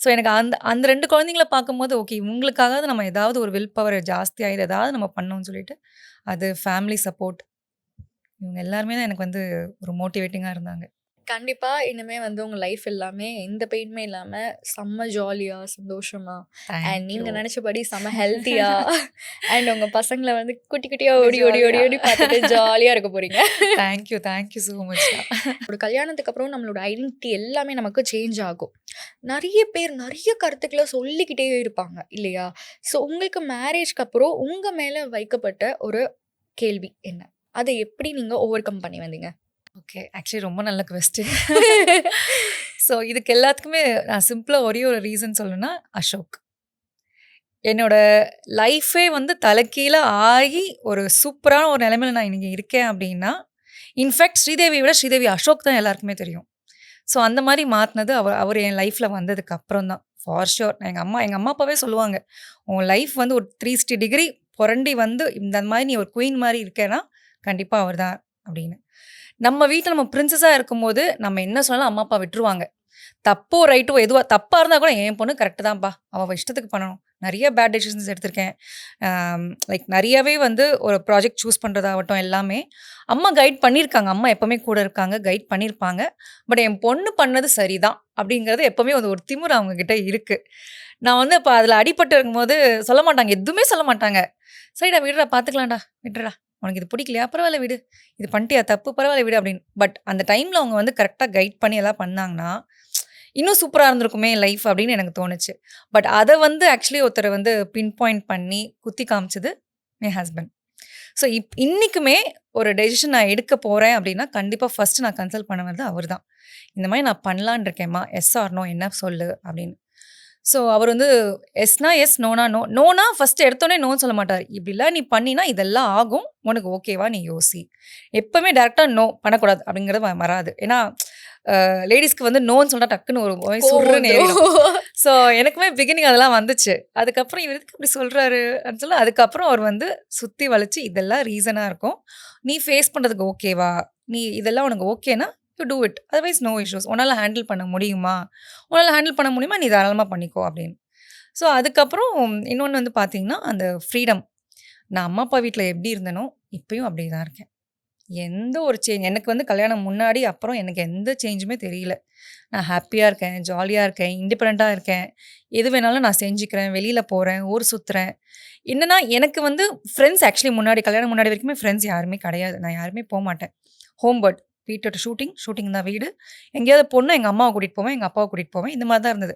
ஸோ எனக்கு அந்த 2 குழந்தைங்கள பார்க்கும்போது ஓகே இவங்களுக்காக நம்ம ஏதாவது ஒரு வில் பவர் ஜாஸ்தி ஆகிடுது, ஏதாவது நம்ம பண்ணோம்னு சொல்லிட்டு அது ஃபேமிலி சப்போர்ட், இவங்க எல்லாருமே தான் எனக்கு வந்து ஒரு மோட்டிவேட்டிங்காக இருந்தாங்க. கண்டிப்பாக இனிமேல் வந்து உங்கள் லைஃப் எல்லாமே எந்த பெயினுமே இல்லாமல் செம்ம ஜாலியாக சந்தோஷமாக அண்ட் நீங்கள் நினச்சபடி செம்ம ஹெல்த்தியாக அண்ட் உங்கள் பசங்களை வந்து குட்டி குட்டியாக ஓடி ஓடி ஓடி ஓடி பார்த்துட்டு ஜாலியாக இருக்க போகிறீங்க. Thank you so much. ஒரு கல்யாணத்துக்கு அப்புறம் நம்மளோட ஐடென்டிட்டி எல்லாமே நமக்கு சேஞ்ச் ஆகும். நிறைய பேர் நிறைய கருத்துக்களை சொல்லிக்கிட்டே இருப்பாங்க இல்லையா? ஸோ உங்களுக்கு மேரேஜ்க்கு அப்புறம் உங்கள் மேலே வைக்கப்பட்ட ஒரு கேள்வி என்ன? அதை எப்படி நீங்கள் ஓவர் கம் பண்ணி வந்தீங்க? ஓகே, ஆக்சுவலி ரொம்ப நல்ல கொஸ்டின். ஸோ இதுக்கு எல்லாத்துக்குமே நான் சிம்பிளாக ஒரே ஒரு ரீசன் சொல்லணும்னா அசோக். என்னோட லைஃபே வந்து தலைக்கீழ ஆகி ஒரு சூப்பரான ஒரு நிலைமையில் நான் இன்றைக்கி இருக்கேன் அப்படின்னா, இன்ஃபேக்ட் ஸ்ரீதேவியை விட ஸ்ரீதேவி அசோக் தான் எல்லாருக்குமே தெரியும். ஸோ அந்த மாதிரி மாற்றினது அவர் என் லைஃப்பில் வந்ததுக்கு அப்புறம் தான் ஃபார் ஷோர். எங்கள் அம்மா அப்பாவே சொல்லுவாங்க, உன் லைஃப் வந்து ஒரு 360 degree புரண்டி வந்து இந்த மாதிரி நீ ஒரு குயின் மாதிரி இருக்கேன்னா கண்டிப்பாக அவர் தான் அப்படின்னு. நம்ம வீட்டில் நம்ம பிரின்சஸாக இருக்கும்போது நம்ம என்ன சொன்னாலும் அம்மா அப்பா விட்டுருவாங்க. தப்போ ரைட்டோ எதுவாக தப்பாக இருந்தால் கூட என் பொண்ணு கரெக்டு தான்ப்பா, அவள் இஷ்டத்துக்கு பண்ணணும். நிறைய பேட் டெசிஷன்ஸ் எடுத்திருக்கேன். லைக் நிறையவே வந்து ஒரு ப்ராஜெக்ட் சூஸ் பண்ணுறதாகட்டும் எல்லாமே அம்மா கைட் பண்ணியிருக்காங்க. அம்மா எப்போவுமே கூட இருக்காங்க, கைட் பண்ணியிருப்பாங்க. பட் என் பொண்ணு பண்ணது சரிதான் அப்படிங்கிறது எப்போவுமே வந்து ஒரு திமிரு அவங்கக்கிட்ட இருக்குது. நான் வந்து இப்போ அதில் அடிபட்டு இருக்கும்போது சொல்ல மாட்டாங்க, எதுவுமே சொல்ல மாட்டாங்க. சரிடா விடுறா, பார்த்துக்கலாம்டா, விட்டுறா, உனக்கு இது பிடிக்கலையா பரவாயில்ல விடு, இது பண்ணிட்டியா தப்பு பரவாயில்ல விடு அப்படின்னு. பட் அந்த டைமில் அவங்க வந்து கரெக்டாக கைட் பண்ணி எல்லாம் பண்ணாங்கன்னா இன்னும் சூப்பராக இருந்திருக்குமே லைஃப் அப்படின்னு எனக்கு தோணுச்சு. பட் அதை வந்து ஆக்சுவலி ஒருத்தர் வந்து பின் பாயிண்ட் பண்ணி குத்தி காமிச்சது என் ஹஸ்பண்ட். ஸோ இன்றைக்குமே ஒரு டெசிஷன் நான் எடுக்க போகிறேன் அப்படின்னா கண்டிப்பாக ஃபஸ்ட்டு நான் கன்சல்ட் பண்ணுவது அவர் தான். இந்த மாதிரி நான் பண்ணலான் இருக்கேம்மா, எஸ் ஆர் நோ என்ன சொல்லு அப்படின்னு. ஸோ அவர் வந்து எஸ்னா எஸ், நோனா நோ. நோனா ஃபஸ்ட்டு எடுத்தோடனே நோன்னு சொல்ல மாட்டார். இப்படிலாம் நீ பண்ணினா இதெல்லாம் ஆகும், உனக்கு ஓகேவா நீ யோசி. எப்போவுமே டேரெக்டாக நோ பண்ணக்கூடாது அப்படிங்கிறது வராது. ஏன்னா லேடிஸ்க்கு வந்து நோன்னு சொன்னால் டக்குன்னு ஒரு சுருன்னு ஏறிடும். ஸோ எனக்குமே பிகினிங் அதெல்லாம் வந்துச்சு. அதுக்கப்புறம் இவர் எதுக்கு இப்படி சொல்கிறாரு அப்படின்னு சொல்லி அதுக்கப்புறம் அவர் வந்து சுற்றி வளைச்சி இதெல்லாம் ரீசனாக இருக்கும், நீ ஃபேஸ் பண்ணுறதுக்கு ஓகேவா, நீ இதெல்லாம் உனக்கு ஓகேனா you do it, otherwise no issues. உன்னால் ஹேண்டில் பண்ண முடியுமா, நீ தாராளமாக பண்ணிக்கோ அப்படின்னு. ஸோ அதுக்கப்புறம் இன்னொன்று வந்து பார்த்தீங்கன்னா அந்த ஃப்ரீடம். நான் அம்மா அப்பா வீட்டில் எப்படி இருந்தேனோ இப்பயும் அப்படி தான் இருக்கேன். எந்த ஒரு சேஞ்ச் எனக்கு வந்து கல்யாணம் முன்னாடி அப்புறம் எனக்கு எந்த சேஞ்சுமே தெரியல. நான் ஹாப்பியாக இருக்கேன், ஜாலியாக இருக்கேன், இண்டிபெண்ட்டாக இருக்கேன், எது வேணாலும் நான் செஞ்சுக்கிறேன், வெளியில் போகிறேன், ஊர் சுற்றுறேன். என்னென்னா எனக்கு வந்து ஃப்ரெண்ட்ஸ் ஆக்சுவலி முன்னாடி கல்யாணம் முன்னாடி வரைக்குமே ஃப்ரெண்ட்ஸ் யாருமே கிடையாது. நான் யாருமே போக மாட்டேன். ஹோம் பேர்ட், வீட்டோட ஷூட்டிங் தான் வீடு. எங்கேயாவது போனால் எங்கள் அம்மாவை கூட்டிகிட்டு போவேன், எங்கள் அப்பாவை கூட்டிகிட்டு போவேன், இந்த மாதிரி தான் இருந்தது.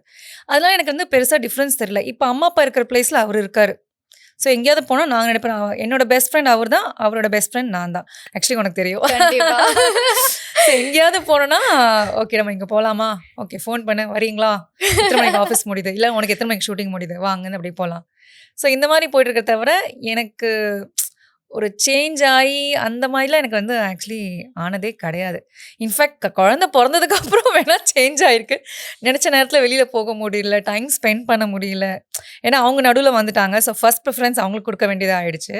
அதெல்லாம் எனக்கு வந்து பெருசாக டிஃப்ரென்ஸ் தெரியல. இப்போ அம்மா அப்பா இருக்கிற பிளேஸில் அவர் இருக்கார். ஸோ எங்கேயாவது போனால் நாங்கள் நினைப்பேன் என்னோட பெஸ்ட் ஃப்ரெண்ட் அவர் தான், அவரோட பெஸ்ட் ஃப்ரெண்ட் நான் தான். ஆக்சுவலி உனக்கு தெரியும். ஸோ எங்கேயாவது போனோன்னா ஓகே நம்ம இங்கே போகலாமா, ஓகே ஃபோன் பண்ண வரீங்களா, எத்தனை மணிக்கு ஆஃபீஸ் முடியுது, இல்லை உனக்கு எத்தனை மணிக்கு ஷூட்டிங் முடியுது, வாங்கன்னு அப்படி போகலாம். ஸோ இந்த மாதிரி போயிட்டுருக்க தவிர எனக்கு ஒரு சேஞ்ச் ஆகி அந்த மாதிரிலாம் எனக்கு வந்து ஆக்சுவலி ஆனதே கிடையாது. இன்ஃபேக்ட் குழந்தை பொறந்ததுக்கு அப்புறம் வேணா சேஞ்ச் ஆயிருக்கு. நினச்ச நேரத்தில் வெளியில் போக முடியல, டைம் ஸ்பெண்ட் பண்ண முடியல. ஏன்னா அவங்க நடுவில் வந்துட்டாங்க. ஸோ ஃபர்ஸ்ட் ப்ரிஃபரன்ஸ் அவங்களுக்கு கொடுக்க வேண்டியதாக ஆயிடுச்சு.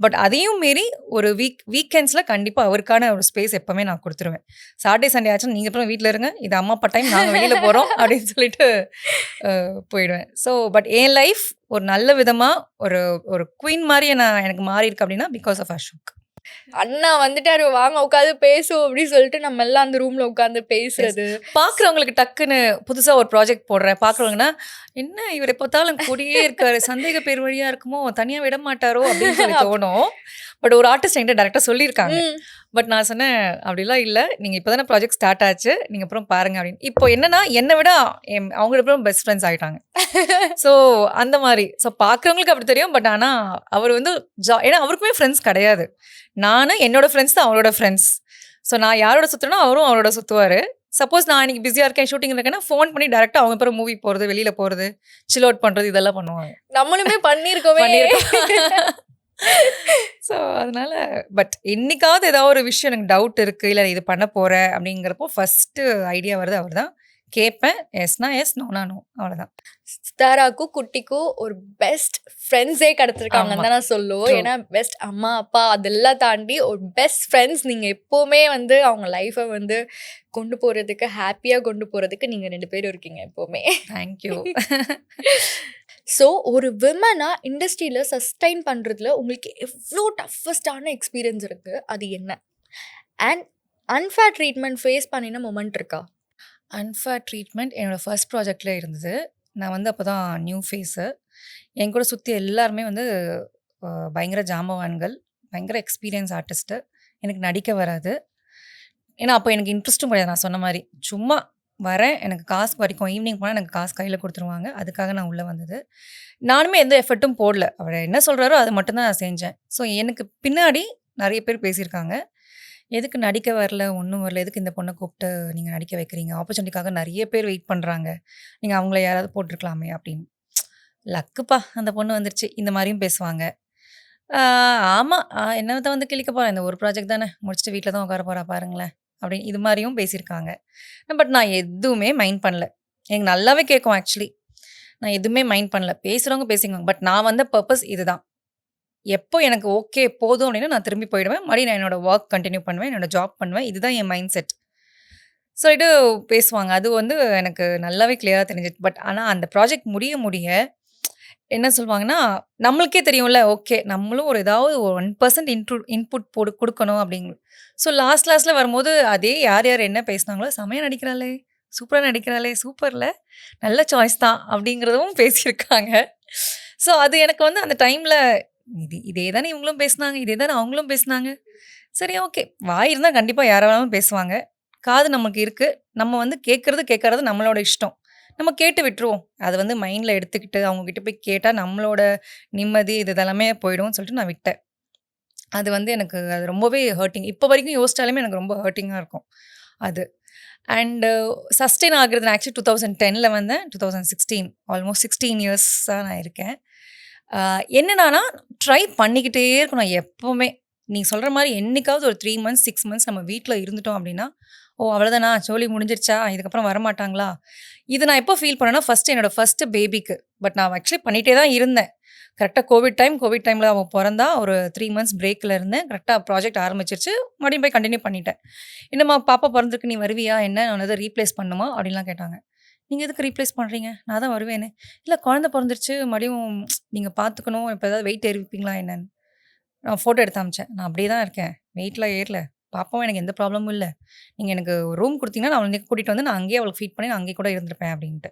பட் அதையும் மீறி ஒரு வீக்கெண்ட்ஸில் கண்டிப்பாக அவருக்கான ஒரு ஸ்பேஸ் எப்போவுமே நான் கொடுத்துருவேன். சாட்டர்டே சண்டே ஆச்சுன்னா நீங்கள் அப்புறம் வீட்டில் இருங்க, இது அம்மா அப்பா டைம், நாங்கள் வெளியில் போகிறோம் அப்படின்னு சொல்லிட்டு போயிடுவேன். ஸோ பட் என் லைஃப் ஒரு நல்ல விதமாக ஒரு ஒரு குயின் மாதிரி எனக்கு மாறி இருக்கு அப்படின்னா பிகாஸ் ஆஃப் அசோக். அண்ணா வந்துட்டாரு, வாங்க உட்காந்து பேசுவோம் அப்படின்னு சொல்லிட்டு நம்ம எல்லாம் அந்த ரூம்ல உட்காந்து பேசுறது. பார்க்குறவங்களுக்கு டக்குன்னு புதுசாக ஒரு ப்ராஜெக்ட் போடுறேன் பார்க்குறவங்கன்னா, என்ன இவரை பார்த்தாலும் கூடயே இருக்காரு, சந்தேக பேர் வழியாக இருக்குமோ, தனியாக விட மாட்டாரோ அப்படின்னு சொல்லி தோணும். பட் ஒரு ஆர்டிஸ்ட் என்கிட்ட டேரெக்டாக சொல்லியிருக்காங்க. பட் நான் சொன்னேன், அப்படிலாம் இல்லை, நீங்கள் இப்போ தானே ப்ராஜெக்ட் ஸ்டார்ட் ஆச்சு, நீங்கள் அப்புறம் பாருங்க அப்படின்னு. இப்போ என்னன்னா என்னை விட அவங்க அப்புறம் பெஸ்ட் ஃப்ரெண்ட்ஸ் ஆகிட்டாங்க. ஸோ அந்த மாதிரி ஸோ பார்க்குறவங்களுக்கு அப்படி தெரியும். பட் ஆனால் அவர் வந்து ஏன்னா அவருக்குமே ஃப்ரெண்ட்ஸ் கிடையாது. நானும் என்னோட ஃப்ரெண்ட்ஸ் தான் அவரோட ஃப்ரெண்ட்ஸ். ஸோ நான் யாரோட சுற்றுறேனோ அவரும் அவரோட சுற்றுவார். சப்போஸ் நான் இன்னைக்கு பிஸியாக இருக்கேன், ஷூட்டிங் இருக்கேன்னா ஃபோன் பண்ணி டேரெக்டாக அவங்க அப்புறம் மூவி போகிறது, வெளியில் போகிறது, சில் அவுட் பண்ணுறது இதெல்லாம் பண்ணுவாங்க. நம்மளுமே பண்ணியிருக்கோமே. ஸோ அதனால பட் என்னைக்காவது ஏதாவது ஒரு விஷயம் எனக்கு டவுட் இருக்குது, இல்லை இது பண்ண போகிறேன் அப்படிங்கிறப்போ ஃபஸ்ட்டு ஐடியா வருது அவர் தான். கேட்பேன், எஸ்னா எஸ், நோனா நோ, அவ்வளோதான். சித்தாராக்கும் குட்டிக்கும் ஒரு பெஸ்ட் ஃப்ரெண்ட்ஸே கிடைச்சிருக்காங்கன்னு தான் நான் சொல்லுவோம். ஏன்னா பெஸ்ட் அம்மா அப்பா அதெல்லாம் தாண்டி ஒரு பெஸ்ட் ஃப்ரெண்ட்ஸ். நீங்கள் எப்போவுமே வந்து அவங்க லைஃப்பை வந்து கொண்டு போகிறதுக்கு, ஹாப்பியாக கொண்டு போகிறதுக்கு நீங்கள் 2 பேரும் இருக்கீங்க எப்போவுமே. தேங்க்யூ. ஸோ ஒரு விமனாக இண்டஸ்ட்ரியில் சஸ்டைன் பண்ணுறதுல உங்களுக்கு எவ்வளோ டஃபஸ்டான எக்ஸ்பீரியன்ஸ் இருக்குது, அது என்ன? அண்ட் அன்ஃபேர் ட்ரீட்மெண்ட் ஃபேஸ் பண்ணின மொமெண்ட் இருக்கா? அன்ஃபேர் ட்ரீட்மெண்ட் என்னோடய ஃபர்ஸ்ட் ப்ராஜெக்டில் இருந்தது. நான் வந்து அப்போ தான் நியூ ஃபேஸு. என் கூட சுற்றி எல்லாருமே வந்து பயங்கர ஜாம்பவான்கள், பயங்கர எக்ஸ்பீரியன்ஸ் ஆர்டிஸ்ட்டு. எனக்கு நடிக்க வராது. ஏன்னா அப்போ எனக்கு இன்ட்ரெஸ்ட்டும் கிடையாது. நான் சொன்ன மாதிரி சும்மா வரேன், எனக்கு காசு வரைக்கும் ஈவினிங் போனால் எனக்கு காசு கையில் கொடுத்துருவாங்க. அதுக்காக நான் உள்ளே வந்தது. நானுமே எந்த எஃபர்ட்டும் போடல. அவர் என்ன சொல்கிறாரோ அது மட்டும்தான் நான் செஞ்சேன். ஸோ எனக்கு பின்னாடி நிறைய பேர் பேசியிருக்காங்க, எதுக்கு நடிக்க வரல, ஒன்றும் வரல, எதுக்கு இந்த பொண்ணை கூப்பிட்டு நீங்கள் நடிக்க வைக்கிறீங்க, ஆப்பர்ச்சுனிட்டிக்காக நிறைய பேர் வெயிட் பண்ணுறாங்க, நீங்கள் அவங்கள யாராவது போட்டிருக்கலாமே அப்படின்னு. லக்குப்பா, அந்த பொண்ணு வந்துருச்சு, இந்த மாதிரியும் பேசுவாங்க. ஆமாம், என்னத்தை வந்து கிழிக்க போகிறேன், இந்த ஒரு ப்ராஜெக்ட் தானே முடிச்சுட்டு வீட்டில் தான் உட்கார போகிறா பாருங்களேன் அப்படின்னு இது மாதிரியும் பேசியிருக்காங்க. பட் நான் எதுவுமே மைண்ட் பண்ணல. எனக்கு நல்லாவே கேட்கும் ஆக்சுவலி. நான் எதுவுமே மைண்ட் பண்ணல. பேசுகிறவங்க பேசிக்குவாங்க. பட் நான் வந்த பர்பஸ் இதுதான். எப்போ எனக்கு ஓகே போதும் அப்படின்னா நான் திரும்பி போயிடுவேன். மறுபடியும் நான் என்னோடய ஒர்க் கண்டினியூ பண்ணுவேன், என்னோடய ஜாப் பண்ணுவேன். இதுதான் என் மைண்ட் செட் சொல்லிட்டு பேசுவாங்க. அது வந்து எனக்கு நல்லாவே கிளியராக தெரிஞ்சிச்சு. பட் ஆனால் அந்த ப்ராஜெக்ட் முடிய என்ன சொல்லுவாங்கன்னா, நம்மளுக்கே தெரியும்ல, ஓகே நம்மளும் ஒரு ஏதாவது 1% இன்புட் கொடுக்கணும் அப்படிங்க. ஸோ லாஸ்ட்டில் வரும்போது அதே யார் என்ன பேசினாங்களோ, செமையாக நடிக்கிறாளே, சூப்பராக நடிக்கிறாளே, சூப்பரில், நல்ல சாய்ஸ் தான் அப்படிங்கிறதும் பேசியிருக்காங்க. ஸோ அது எனக்கு வந்து அந்த டைமில் இதே தானே இவங்களும் பேசினாங்க, இதே தானே அவங்களும் பேசினாங்க. சரி ஓகே, வாய் இருந்தால் கண்டிப்பாக யாராலும் பேசுவாங்க. காது நமக்கு இருக்குது, நம்ம வந்து கேட்குறது நம்மளோட இஷ்டம். நம்ம கேட்டு விட்டுருவோம். அது வந்து மைண்டில் எடுத்துக்கிட்டு அவங்கக்கிட்ட போய் கேட்டால் நம்மளோட நிம்மதி இதெல்லாமே போயிடும்னு சொல்லிட்டு நான் விட்டேன். அது வந்து எனக்கு அது ரொம்பவே ஹர்ட்டிங். இப்போ வரைக்கும் யோசிச்சாலுமே எனக்கு ரொம்ப ஹர்ட்டிங்காக இருக்கும் அது. அண்டு சஸ்டெயின் ஆகுறது நான் ஆக்சுவலி 2010 வந்தேன். 2016 ஆல்மோஸ்ட் 16 இயர்ஸாக நான் இருக்கேன். என்னன்னா ட்ரை பண்ணிக்கிட்டே இருக்கணும் எப்போவுமே. நீ சொல்கிற மாதிரி என்றைக்காவது ஒரு 3 months 6 months நம்ம வீட்டில் இருந்துட்டோம் அப்படின்னா, ஓ அவ்வளோதானா, ஜோலி முடிஞ்சிருச்சா, இதுக்கப்புறம் வரமாட்டாங்களா, இது நான் எப்போ ஃபீல் பண்ணேன்னா என்னோடய ஃபஸ்ட்டு பேபிக்கு. பட் நான் ஆக்சுவலி பண்ணிகிட்டே தான் இருந்தேன். கரெக்டாக கோவிட் டைமில் அவன் பிறந்தா ஒரு 3 months பிரேக்கில் இருந்தேன். கரெக்டாக ப்ராஜெக்ட் ஆரம்பிச்சிருச்சு, மறுபடியும் போய் கண்டினியூ பண்ணிட்டேன். என்னம்மா பாப்பா பிறந்திருக்கு, நீ வருவியா, என்ன நான் எதாவது ரீப்ளேஸ் பண்ணுமா அப்படின்லாம் கேட்டாங்க. நீங்கள் எதுக்கு ரீப்ளேஸ் பண்ணுறீங்க, நான் தான் வருவேனே. இல்லை குழந்தை பிறந்துருச்சு, மறுபடியும் நீங்கள் பார்த்துக்கணும், இப்போ ஏதாவது வெயிட் ஏறிப்பீங்களா என்னன்னு. நான் ஃபோட்டோ எடுத்து அமிச்சேன். நான் அப்படியே தான் இருக்கேன், வெயிட்லாம் ஏறல, பாப்பாவும் எனக்கு எந்த ப்ராப்ளமும் இல்லை. நீங்கள் எனக்கு ரூம் கொடுத்தீங்கன்னா நான் அவளை கூட்டிகிட்டு வந்து நான் அங்கேயே அவளுக்கு ஃபீட் பண்ணி நான் அங்கேயே கூட இருந்திருப்பேன் அப்படின்ட்டு.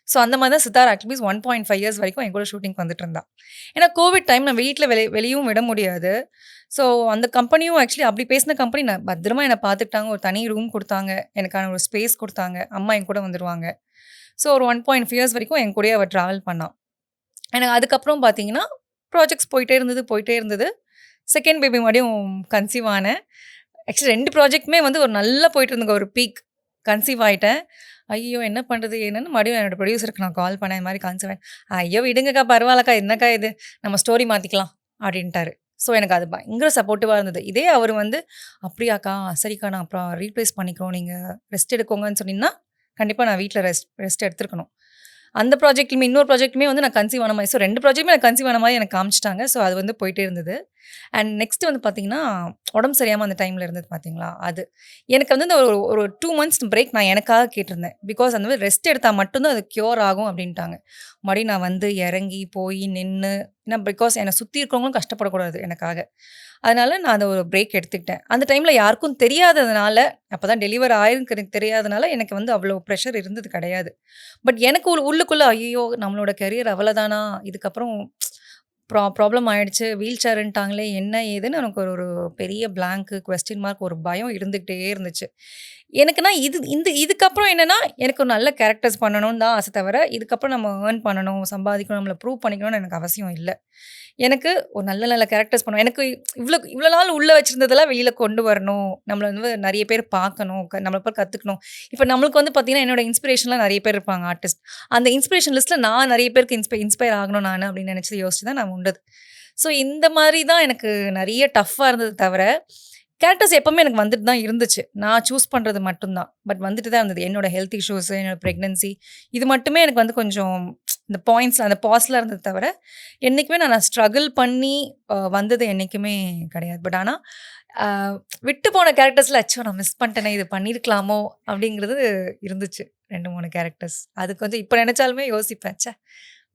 ஸோ அந்த மாதிரி தான் சித்தார் ஆக்சுவலி 1.5 years வரைக்கும் என் கூட ஷூட்டிங் வந்துட்டு இருந்தா. ஏன்னா கோவிட் டைம் நான் வீட்டில் வெளியும் விட முடியாது. ஸோ அந்த கம்பெனியும் ஆக்சுவலி அப்படி பேசின கம்பெனி நான் பத்திரமா என்னை பார்த்துக்கிட்டாங்க. ஒரு தனி ரூம் கொடுத்தாங்க, எனக்கான ஒரு ஸ்பேஸ் கொடுத்தாங்க, அம்மா என் கூட வந்துடுவாங்க. ஸோ ஒரு 1.5 years வரைக்கும் என் கூடயே அவள் ட்ராவல் பண்ணான். எனக்கு அதுக்கப்புறம் பார்த்தீங்கன்னா ப்ராஜெக்ட்ஸ் போயிட்டே இருந்தது. செகண்ட் பேபி மறுபடியும் கன்சீவ் ஆனேன். ஆக்சுவலி 2 ப்ராஜெக்ட்டுமே வந்து ஒரு நல்லா போயிட்டு இருந்துங்க. ஒரு பீக் கன்சீவ் ஆகிட்டேன். ஐயோ என்ன பண்ணுறது என்னன்னு மறுபடியும் என்னோடய ப்ரொடியூசருக்கு நான் கால் பண்ணேன், இந்த மாதிரி கன்சீவ் ஆகிட்டேன். ஐயோ விடுங்கக்கா, பரவாயில்லக்கா, என்னக்கா இது, நம்ம ஸ்டோரி மாற்றிக்கலாம் அப்படின்ட்டாரு. ஸோ எனக்கு அது பயங்கர சப்போர்ட்டிவாக இருந்தது. இதே அவர் வந்து அப்படியாக்கா சரிக்கா நான் அப்புறம் ரீப்ளேஸ் பண்ணிக்கிறோம், நீங்கள் ரெஸ்ட் எடுக்கோங்கன்னு சொன்னீங்கன்னா கண்டிப்பாக நான் வீட்டில் ரெஸ்ட் எடுத்துருக்கணும். அந்த ப்ராஜெக்ட்லையுமே இன்னொரு ப்ராஜெக்ட்டுமே வந்து நான் கன்சீவ் ஆன மாதிரி, ஸோ 2 ப்ராஜெக்ட்டுமே நான் கன்சீவ் ஆன மாதிரி எனக்கு காமிச்சிட்டாங்க. ஸோ அது வந்து போயிட்டே இருந்தது. அண்ட் நெக்ஸ்ட் வந்து பார்த்தீங்கன்னா, உடம்பு சரியாமல் அந்த டைமில் இருந்தது பார்த்தீங்களா, அது எனக்கு வந்து இந்த ஒரு 2 மந்த்ஸ் பிரேக் நான் எனக்காக கேட்டிருந்தேன். பிகாஸ் அந்த மாதிரி ரெஸ்ட் எடுத்தால் மட்டும்தான் அது க்யூர் ஆகும் அப்படின்ட்டாங்க. மறுபடியும் நான் வந்து இறங்கி போய் நின்று, ஏன்னா பிகாஸ் என்னை சுற்றி இருக்கிறவங்களும் கஷ்டப்படக்கூடாது எனக்காக. அதனால நான் அதை ஒரு பிரேக் எடுத்துக்கிட்டேன். அந்த டைமில் யாருக்கும் தெரியாததுனால, அப்போ தான் டெலிவர் ஆயிருக்கு எனக்கு தெரியாதனால எனக்கு வந்து அவ்வளோ ப்ரெஷர் இருந்தது கிடையாது. பட் எனக்கு உள்ளுக்குள்ளே ஐயோ நம்மளோட கெரியர் அவ்வளோதானா, இதுக்கப்புறம் ப்ராப்ளம் ஆயிடுச்சு, வீல் சேர்ன்ட்டாங்களே என்ன ஏதுன்னு எனக்கு ஒரு பெரிய பிளாங்க் கொஸ்டின் மார்க் ஒரு பயம் இருந்துகிட்டே இருந்துச்சு. எனக்குன்னா இதுக்கப்புறம் என்னன்னா, எனக்கு ஒரு நல்ல கேரக்டர்ஸ் பண்ணணும்னு தான் ஆசை தவிர, இதுக்கப்புறம் நம்ம ஏர்ன் பண்ணணும், சம்பாதிக்கணும், நம்மள ப்ரூவ் பண்ணிக்கணும்னு எனக்கு அவசியம் இல்ல. எனக்கு ஒரு நல்ல கேரக்டர்ஸ் பண்ணணும். எனக்கு இவ்வளோ நாள் உள்ள வச்சிருந்ததெல்லாம் வெளியில கொண்டு வரணும். நம்மள வந்து நெறைய பேர் பார்க்கணும், நம்மள போய் கத்துக்கணும். இப்ப நம்மளுக்கு வந்து பார்த்தீங்கன்னா, என்னோட இன்ஸ்பிரேஷன்லாம் நெறைய பேர் இருப்பாங்க ஆர்டிஸ்ட். அந்த இன்ஸ்பிரேஷன் லிஸ்ட்ல நான் நெறைய பேருக்கு இன்ஸ்பயர் ஆகணும் நானு அப்படின்னு நினைச்சு யோசிச்சு தான் நான் உண்டது. ஸோ இந்த மாரி தான் எனக்கு நெறைய டஃப்பா இருந்தது தவிர, கேரக்டர்ஸ் எப்பவுமே எனக்கு வந்துட்டு தான் இருந்துச்சு. நான் சூஸ் பண்றது மட்டும் தான். பட் வந்துட்டு தான் இருந்தது. என்னோட ஹெல்த் இஷ்யூஸ், என்னோட பிரெக்னன்சி இது மட்டுமே எனக்கு வந்து கொஞ்சம் இந்த பாயிண்ட்ஸ்ல அந்த பாஸ்ல இருந்தது தவிர, என்னைக்குமே நான் ஸ்ட்ரகிள் பண்ணி வந்தது என்னைக்குமே கிடையாது. பட் ஆனா விட்டு போன கேரக்டர்ஸ்ல அச்சோ நான் மிஸ் பண்ணிட்டேனே, இது பண்ணியிருக்கலாமோ அப்படிங்கிறது இருந்துச்சு. 2, 3 கேரக்டர்ஸ். அது கொஞ்சம் இப்ப நினைச்சாலுமே யோசிப்பேன். ச்சே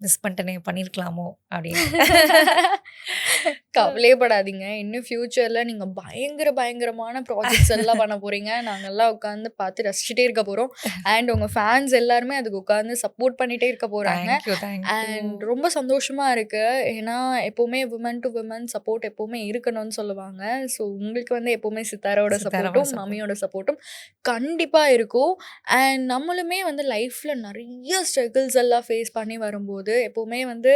மிஸ் பண்ணிட்டேனே, பண்ணியிருக்கலாமோ அப்படின்னு. கவலையப்படாதீங்க. இன்னும் ஃபியூச்சர்ல நீங்க பயங்கரமான ப்ராஜெக்ட்ஸ் எல்லாம் பண்ண போறீங்க. நாங்கலாம் உட்காந்து பார்த்து ரசிச்சுட்டே இருக்க போறோம். அண்ட் உங்க ஃபேன்ஸ் எல்லாருமே அதுக்கு உட்காந்து சப்போர்ட் பண்ணிட்டே இருக்க போறாங்க. தேங்க் அண்ட் ரொம்ப சந்தோஷமா இருக்கு. ஏன்னா எப்பவுமே விமன் டு விமன் சப்போர்ட் எப்பவுமே இருக்கணும்னு சொல்லுவாங்க. ஸோ உங்களுக்கு வந்து எப்பவுமே சித்தாரோட சப்போர்ட்டும், மம்மியோட சப்போர்ட்டும் கண்டிப்பா இருக்கும். அண்ட் நம்மளுமே வந்து லைஃப்ல நிறைய ஸ்ட்ரகிள்ஸ் எல்லாம் ஃபேஸ் பண்ணி வரும்போது எப்பவுமே வந்து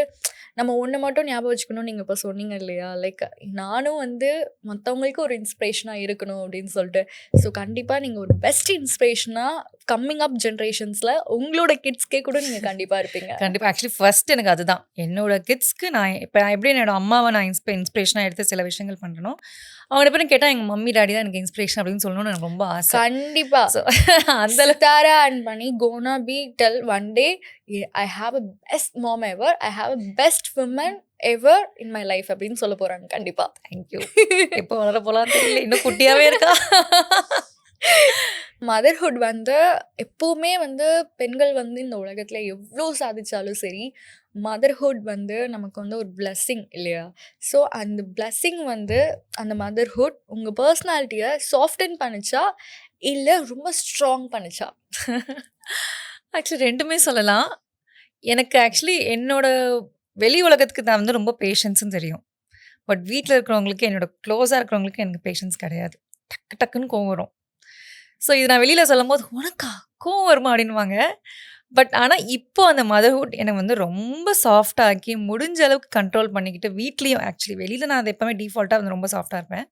நம்ம ஒன்று மட்டும் ஞாபகம் வச்சுக்கணும். நீங்கள் இப்போ சொன்னீங்க இல்லையா, லைக் நானும் வந்து மற்றவங்களுக்கு ஒரு இன்ஸ்பிரேஷனாக இருக்கணும் அப்படின்னு சொல்லிட்டு. ஸோ கண்டிப்பாக நீங்கள் ஒரு பெஸ்ட் இன்ஸ்பிரேஷனாக கம்மிங் அப் ஜென்ரேஷன்ஸில் உங்களோட கிட்ஸ்க்கே கூட நீங்கள் கண்டிப்பாக இருப்பீங்க. கண்டிப்பாக. ஆக்சுவலி ஃபர்ஸ்ட் எனக்கு அதுதான். என்னோட கிட்ஸ்க்கு நான் இப்போ எப்படி என்னோட அம்மாவை நான் இன்ஸ்பிரேஷனாக எடுத்து சில விஷயங்கள் பண்ணுறணும், அவங்க பேரும் கேட்டால் எங்கள் மம்மி டாடி தான் எனக்கு இன்ஸ்பிரேஷன் அப்படின்னு சொல்லணும்னு எனக்கு ரொம்ப ஆசை. கண்டிப்பாக. ஸோ அந்த Sithara and Bunny gonna be tell one day I have a best mom ever, I have a best women ever in my life அப்படின்னு சொல்ல போறாங்க. கண்டிப்பா. தேங்க்யூ. எப்போ வளர போலாம் தெரியல, இன்னும் குட்டியாவே இருக்கா. மதர்ஹுட் வந்து எப்பவுமே வந்து பெண்கள் வந்து இந்த உலகத்துல எவ்வளோ சாதிச்சாலும் சரி, மதர்ஹுட் வந்து நமக்கு வந்து ஒரு பிளெஸ்ஸிங் இல்லையா? ஸோ அந்த பிளெஸ்ஸிங் வந்து அந்த மதர்ஹுட் உங்க பர்சனாலிட்டியை சாஃப்டன் பண்ணுச்சா இல்லை ரொம்ப ஸ்ட்ராங் பண்ணுச்சா? ஆக்சுவலி ரெண்டுமே சொல்லலாம். எனக்கு ஆக்சுவலி என்னோட வெளி உலகத்துக்கு நான் வந்து ரொம்ப பேஷன்ஸ்ன்னு தெரியும். பட் வீட்டில் இருக்கிறவங்களுக்கு, என்னோட க்ளோஸாக இருக்கிறவங்களுக்கு எனக்கு பேஷன்ஸ் கிடையாது. டக்குன்னு கோவம் வரும். ஸோ இது நான் வெளியில் சொல்லும் போது உனக்கா கோவம் வருமா அப்படின்வாங்க. பட் ஆனால் இப்போ அந்த மதர்ஹுட் எனக்கு வந்து ரொம்ப சாஃப்டாக்கி முடிஞ்ச அளவுக்கு கண்ட்ரோல் பண்ணிக்கிட்டு வீட்லேயும் ஆக்சுவலி வெளியில் நான் அதை எப்போவுமே டிஃபால்ட்டாக வந்து ரொம்ப சாஃப்டாக இருப்பேன்.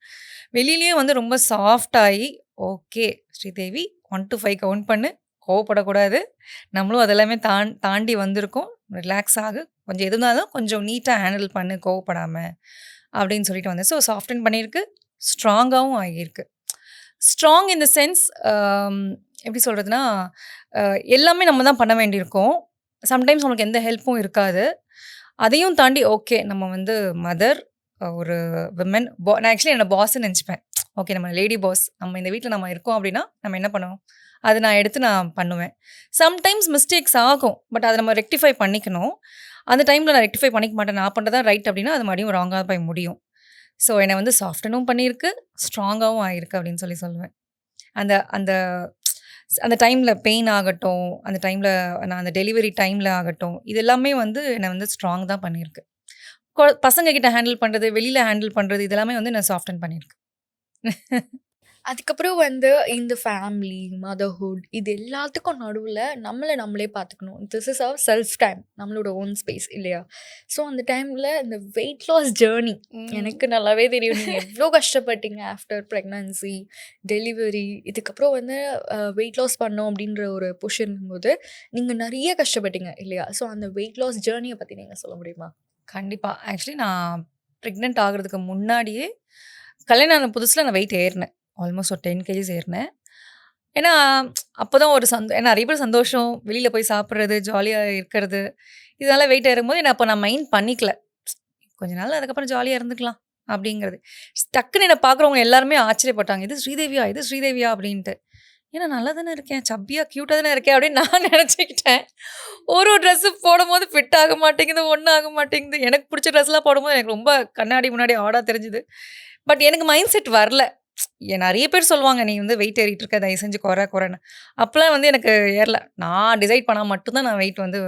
வெளியிலையும் வந்து ரொம்ப சாஃப்டாகி ஓகே ஸ்ரீதேவி 1 to 5 கவுண்ட் பண்ணு, கோவப்படக்கூடாது, நம்மளும் அதெல்லாமே தாண்டி வந்திருக்கோம், ரிலாக்ஸ் ஆகு, கொஞ்சம் எது இருந்தாலும் கொஞ்சம் நீட்டாக ஹேண்டில் பண்ணு கோவப்படாமல் அப்படின்னு சொல்லிட்டு வந்தேன். ஸோ சாஃப்டன் பண்ணியிருக்கு, ஸ்ட்ராங்காகவும் ஆகியிருக்கு. ஸ்ட்ராங் இன் த சென்ஸ் எப்படி சொல்கிறதுனா, எல்லாமே நம்ம தான் பண்ண வேண்டியிருக்கோம். சம்டைம்ஸ் நம்மளுக்கு எந்த ஹெல்ப்பும் இருக்காது. அதையும் தாண்டி ஓகே நம்ம வந்து மதர், ஒரு விமன், நான் ஆக்சுவலி என்னோட பாஸ்ன்னு நினச்சிப்பேன். ஓகே நம்ம லேடி பாஸ், நம்ம இந்த வீட்டில் நம்ம இருக்கோம் அப்படின்னா நம்ம என்ன பண்ணணும், அதை நான் எடுத்து நான் பண்ணுவேன். சம்டைம்ஸ் மிஸ்டேக்ஸ் ஆகும், பட் அதை நம்ம ரெக்டிஃபை பண்ணிக்கணும். அந்த டைமில் நான் ரெக்டிஃபை பண்ணிக்க மாட்டேன், நான் பண்ணுறதா ரைட் அப்படின்னா அது மறுபடியும் ராங்காக போய் முடியும். ஸோ என்னை வந்து சாஃப்டனும் பண்ணியிருக்கு, ஸ்ட்ராங்காகவும் ஆகிருக்கு அப்படின்னு சொல்லுவேன். அந்த அந்த அந்த டைமில் பெயின் ஆகட்டும், அந்த டைமில் நான் அந்த டெலிவரி டைமில் ஆகட்டும், இது எல்லாமே வந்து என்னை வந்து ஸ்ட்ராங் தான் பண்ணியிருக்கு. பசங்க கிட்ட ஹேண்டில் பண்ணுறது, வெளியில் ஹேண்டில் பண்ணுறது, இதெல்லாமே வந்து நான் சாஃப்டன் பண்ணியிருக்கு. அதுக்கப்புறம் வந்து இந்த ஃபேமிலி, மதர்ஹுட் இது எல்லாத்துக்கும் நடுவில் நம்மளே பார்த்துக்கணும். This is our self time, நம்மளோட ஓன் ஸ்பேஸ் இல்லையா? ஸோ அந்த டைமில் இந்த வெயிட் லாஸ் ஜேர்னி எனக்கு நல்லாவே தெரியும். நீங்கள் எவ்வளோ கஷ்டப்பட்டீங்க ஆஃப்டர் ப்ரெக்னன்சி, டெலிவரி, இதுக்கப்புறம் வந்து வெயிட் லாஸ் பண்ணோம் அப்படின்ற ஒரு புஷ் இருக்கும்போது நீங்கள் நிறைய கஷ்டப்பட்டீங்க இல்லையா? ஸோ அந்த வெயிட் லாஸ் ஜேர்னியை பற்றி நீங்கள் சொல்ல முடியுமா? கண்டிப்பாக. ஆக்சுவலி நான் ப்ரெக்னென்ட் ஆகுறதுக்கு முன்னாடியே கல்யாணம் ஆன புதுசில் நான் வெயிட் ஏறினேன். ஆல்மோஸ்ட் ஒரு 10 kgs ஏறினேன். ஏன்னா அப்போ தான் ஒரு நிறைய பேர் சந்தோஷம், வெளியில் போய் சாப்பிட்றது, ஜாலியாக இருக்கிறது, இதெல்லாம் வெயிட் ஏறும்போது நான் மைண்ட் பண்ணிக்கல. கொஞ்ச நாள் அதுக்கப்புறம் ஜாலியாக இருந்துக்கலாம் அப்படிங்கிறது. டக்குன்னு என்னை பார்க்குறவங்க எல்லாருமே ஆச்சரியப்பட்டாங்க, இது ஸ்ரீதேவியா, இது ஸ்ரீதேவியா அப்படின்ட்டு. ஏன்னா நல்லா தானே இருக்கேன், சப்பியாக க்யூட்டாக தானே இருக்கேன் அப்படின்னு நான் நினச்சிக்கிட்டேன். ஒரு ட்ரெஸ்ஸு போடும்போது ஃபிட் ஆக மாட்டேங்குது, ஒன்றும் ஆக மாட்டேங்குது. எனக்கு பிடிச்ச ட்ரெஸ்லாம் போடும்போது எனக்கு ரொம்ப கண்ணாடி முன்னாடி ஆடாக தெரிஞ்சுது. பட் எனக்கு மைண்ட் செட் வரல. நிறைய பேர் சொல்லுவாங்க, நீ வந்து வெயிட் ஏறிட்டு இருக்க, தயவு செஞ்சு குறைன்னு. அப்போலாம் வந்து எனக்கு ஏறல. நான் டிசைட் பண்ணால் மட்டும்தான் நான் வெயிட் வந்து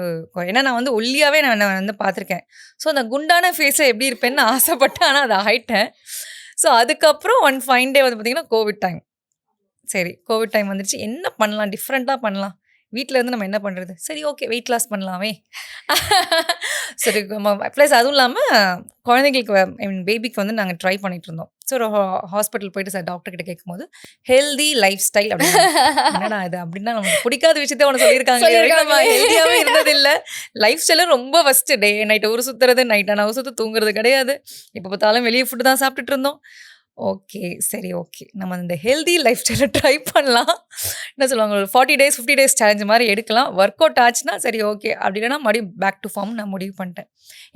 ஏன்னா நான் வந்து ஒல்லியாகவே நான் வந்து பார்த்துருக்கேன். ஸோ அந்த குண்டான ஃபேஸில் எப்படி இருப்பேன்னு நான் ஆசைப்பட்டேன். ஆனால் அதை ஆயிட்டேன். ஸோ அதுக்கப்புறம் ஒன் ஃபைன் டே வந்து பார்த்திங்கன்னா கோவிட் டைம். சரி, கோவிட் டைம் வந்துருச்சு, என்ன பண்ணலாம், டிஃப்ரெண்ட்டாக பண்ணலாம், வீட்டில் இருந்து நம்ம என்ன பண்ணுறது, சரி ஓகே வெயிட் லாஸ் பண்ணலாமே. சரி, ப்ளஸ் அதுவும் இல்லாமல் குழந்தைங்களுக்கு ஐ மீன் பேபிக்கு வந்து நாங்கள் ட்ரை பண்ணிட்டு இருந்தோம். ஸோ ஒரு ஹாஸ்பிட்டல் போயிட்டு சார் டாக்டர் கிட்ட கேட்கும்போது ஹெல்தி லைஃப் ஸ்டைல் அப்படின்னு. என்னடா இது அப்படின்னா நமக்கு பிடிக்காத விஷயத்த ஒன்று சொல்லியிருக்காங்க. நம்ம ஹெல்த்தியாகவே இருந்ததில்லை. லைஃப் ஸ்டைலும் ரொம்ப ஃபஸ்ட்டு டே நைட்டு ஊர் சுற்றுறது, நைட்டான ஊர் சுற்று, தூங்குறது கிடையாது. இப்போ பார்த்தாலும் வெளியே ஃபுட்டு தான் சாப்பிட்டுட்டு இருந்தோம். ஓகே, சரி ஓகே, நம்ம இந்த ஹெல்தி லைஃப் ஸ்டைலை ட்ரை பண்ணலாம். என்ன சொல்லுவாங்க, ஒரு 40 days 50 days சேலஞ்ச் மாதிரி எடுக்கலாம். ஒர்க் அவுட் ஆச்சுன்னா சரி ஓகே, அப்படி இல்லைனா மறுபடியும் பேக் டு ஃபார்ம் நான் முடிவு பண்ணிட்டேன்.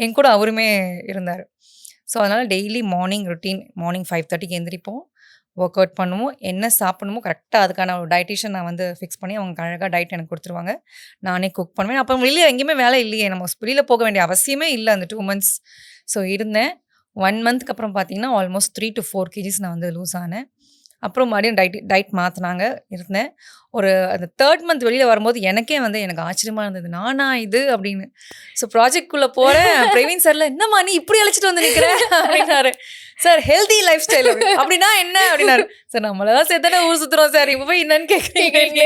என் கூட அவருமே இருந்தார். ஸோ அதனால் டெய்லி மார்னிங் ரொட்டீன், மார்னிங் 5:30க்கு எந்திரிப்போம், ஒர்க் அவுட் பண்ணுவோம், என்ன சாப்பிடணுமோ கரெக்டாக அதுக்கான ஒரு டயட்டிஷியன் நான் வந்து ஃபிக்ஸ் பண்ணி அவங்க அழகாக டயட் எனக்கு கொடுத்துருவாங்க. நானே குக் பண்ணுவேன். அப்போ வெளியே எங்கேயுமே வேலை இல்லையே, நம்ம வெளியில் போக வேண்டிய அவசியமே இல்லை அந்த 2 months. ஸோ இருந்தேன். 1 monthக்கு அப்புறம் பார்த்தீங்கன்னா ஆல்மோஸ்ட் 3 to 4 kgs நான் வந்து லூஸ் ஆனேன். அப்புறம் மறுபடியும் டயட் மாற்றினாங்க, இருந்தேன். ஒரு அந்த 3rd month வெளியில் வரும்போது எனக்கே வந்து எனக்கு ஆச்சரியமாக இருந்தது, நானா இது அப்படின்னு. ஸோ ப்ராஜெக்ட்குள்ளே போகிறேன். பிரவீன் சார்ல, என்னம்மா நீ இப்படி அழைச்சிட்டு வந்து நிற்கிறேன் அப்படின்னாரு. சார் ஹெல்தி லைஃப் ஸ்டைல் அப்படின்னா என்ன அப்படின்னாரு. சார் நம்மளதான் சேர்த்தானே ஊர் சுற்றுறோம் சார், இப்போ போய் என்னன்னு கேட்குறீங்க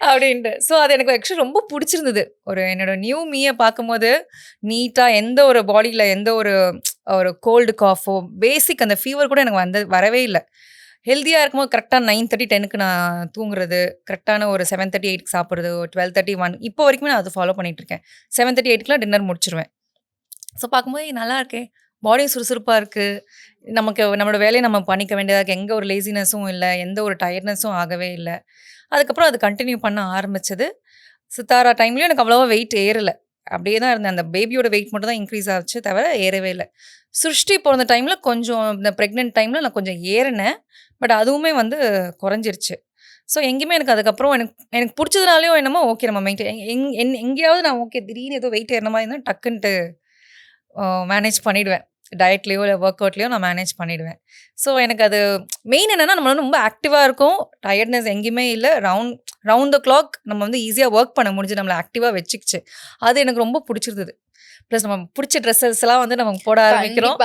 அப்படின்ட்டு. ஸோ அது எனக்கு ஆக்சுவலி ரொம்ப பிடிச்சிருந்தது. ஒரு என்னோட நியூ மீயை பார்க்கும்போது நீட்டாக, எந்த ஒரு பாடியில் எந்த ஒரு கோல்டு காஃபோ, பேசிக் அந்த ஃபீவர் கூட எனக்கு வரவே இல்லை. ஹெல்த்தியாக இருக்கும்போது கரெக்டாக 9:30 10க்கு நான் தூங்குறது, கரெக்டான ஒரு 7:30 8க்கு சாப்பிட்றது, 12:30 1 இப்போ வரைக்குமே நான் அதை ஃபாலோ பண்ணிகிட்ருக்கேன். 7:30 8க்குலாம் டின்னர் முடிச்சிருவேன். ஸோ பார்க்கும்போது நல்லா இருக்கே, பாடியும் சுறுசுறுப்பாக இருக்குது, நமக்கு நம்மளோட வேலையை நம்ம பண்ணிக்க வேண்டியதாக இருக்குது, எங்கே ஒரு லேசினஸும் இல்லை, எந்த ஒரு டயர்ட்னஸும் ஆகவே இல்லை. அதுக்கப்புறம் அது கண்டினியூ பண்ண ஆரம்பிச்சது. சித்தாரா டைம்லேயும் எனக்கு அவ்வளோவா வெயிட் ஏறலை, அப்படியே தான் இருந்தேன். அந்த பேபியோட வெயிட் மட்டும் தான் இன்க்ரீஸ் ஆச்சு தவிர ஏறவே இல்லை. சிருஷ்டி பிறந்த டைமில் கொஞ்சம், இந்த ப்ரெக்னென்ட் டைமில் நான் கொஞ்சம் ஏறினேன். பட் அதுவுமே வந்து குறைஞ்சிருச்சு. ஸோ எங்கேயுமே எனக்கு அதுக்கப்புறம் எனக்கு பிடிச்சதுனாலையும் என்னமோ ஓகே நம்ம மெயின்டைன் எங்கேயாவது நான் ஓகே திடீர்னு ஏதோ வெயிட் ஏறின மாதிரி இருந்தால் டக்குன்ட்டு மேனேஜ் பண்ணிவிடுவேன். டயட்லேயோ இல்லை ஒர்க் அவுட்லேயோ நான் மேனேஜ் பண்ணிவிடுவேன். ஸோ எனக்கு அது மெயின் என்னென்னா, நம்ம வந்து ரொம்ப ஆக்டிவாக இருக்கும், டயர்ட்னஸ் எங்கேயுமே இல்லை, ரவுண்ட் த கிளாக் நம்ம வந்து ஈஸியாக ஒர்க் பண்ண முடிஞ்சு, நம்மளை ஆக்டிவாக வச்சுக்கிச்சு. அது எனக்கு ரொம்ப பிடிச்சிருந்தது. ப்ளஸ் நம்ம பிடிச்ச ட்ரெஸ்ஸஸ்லாம் வந்து நம்ம போட ஆரம்பிக்கிறோம்.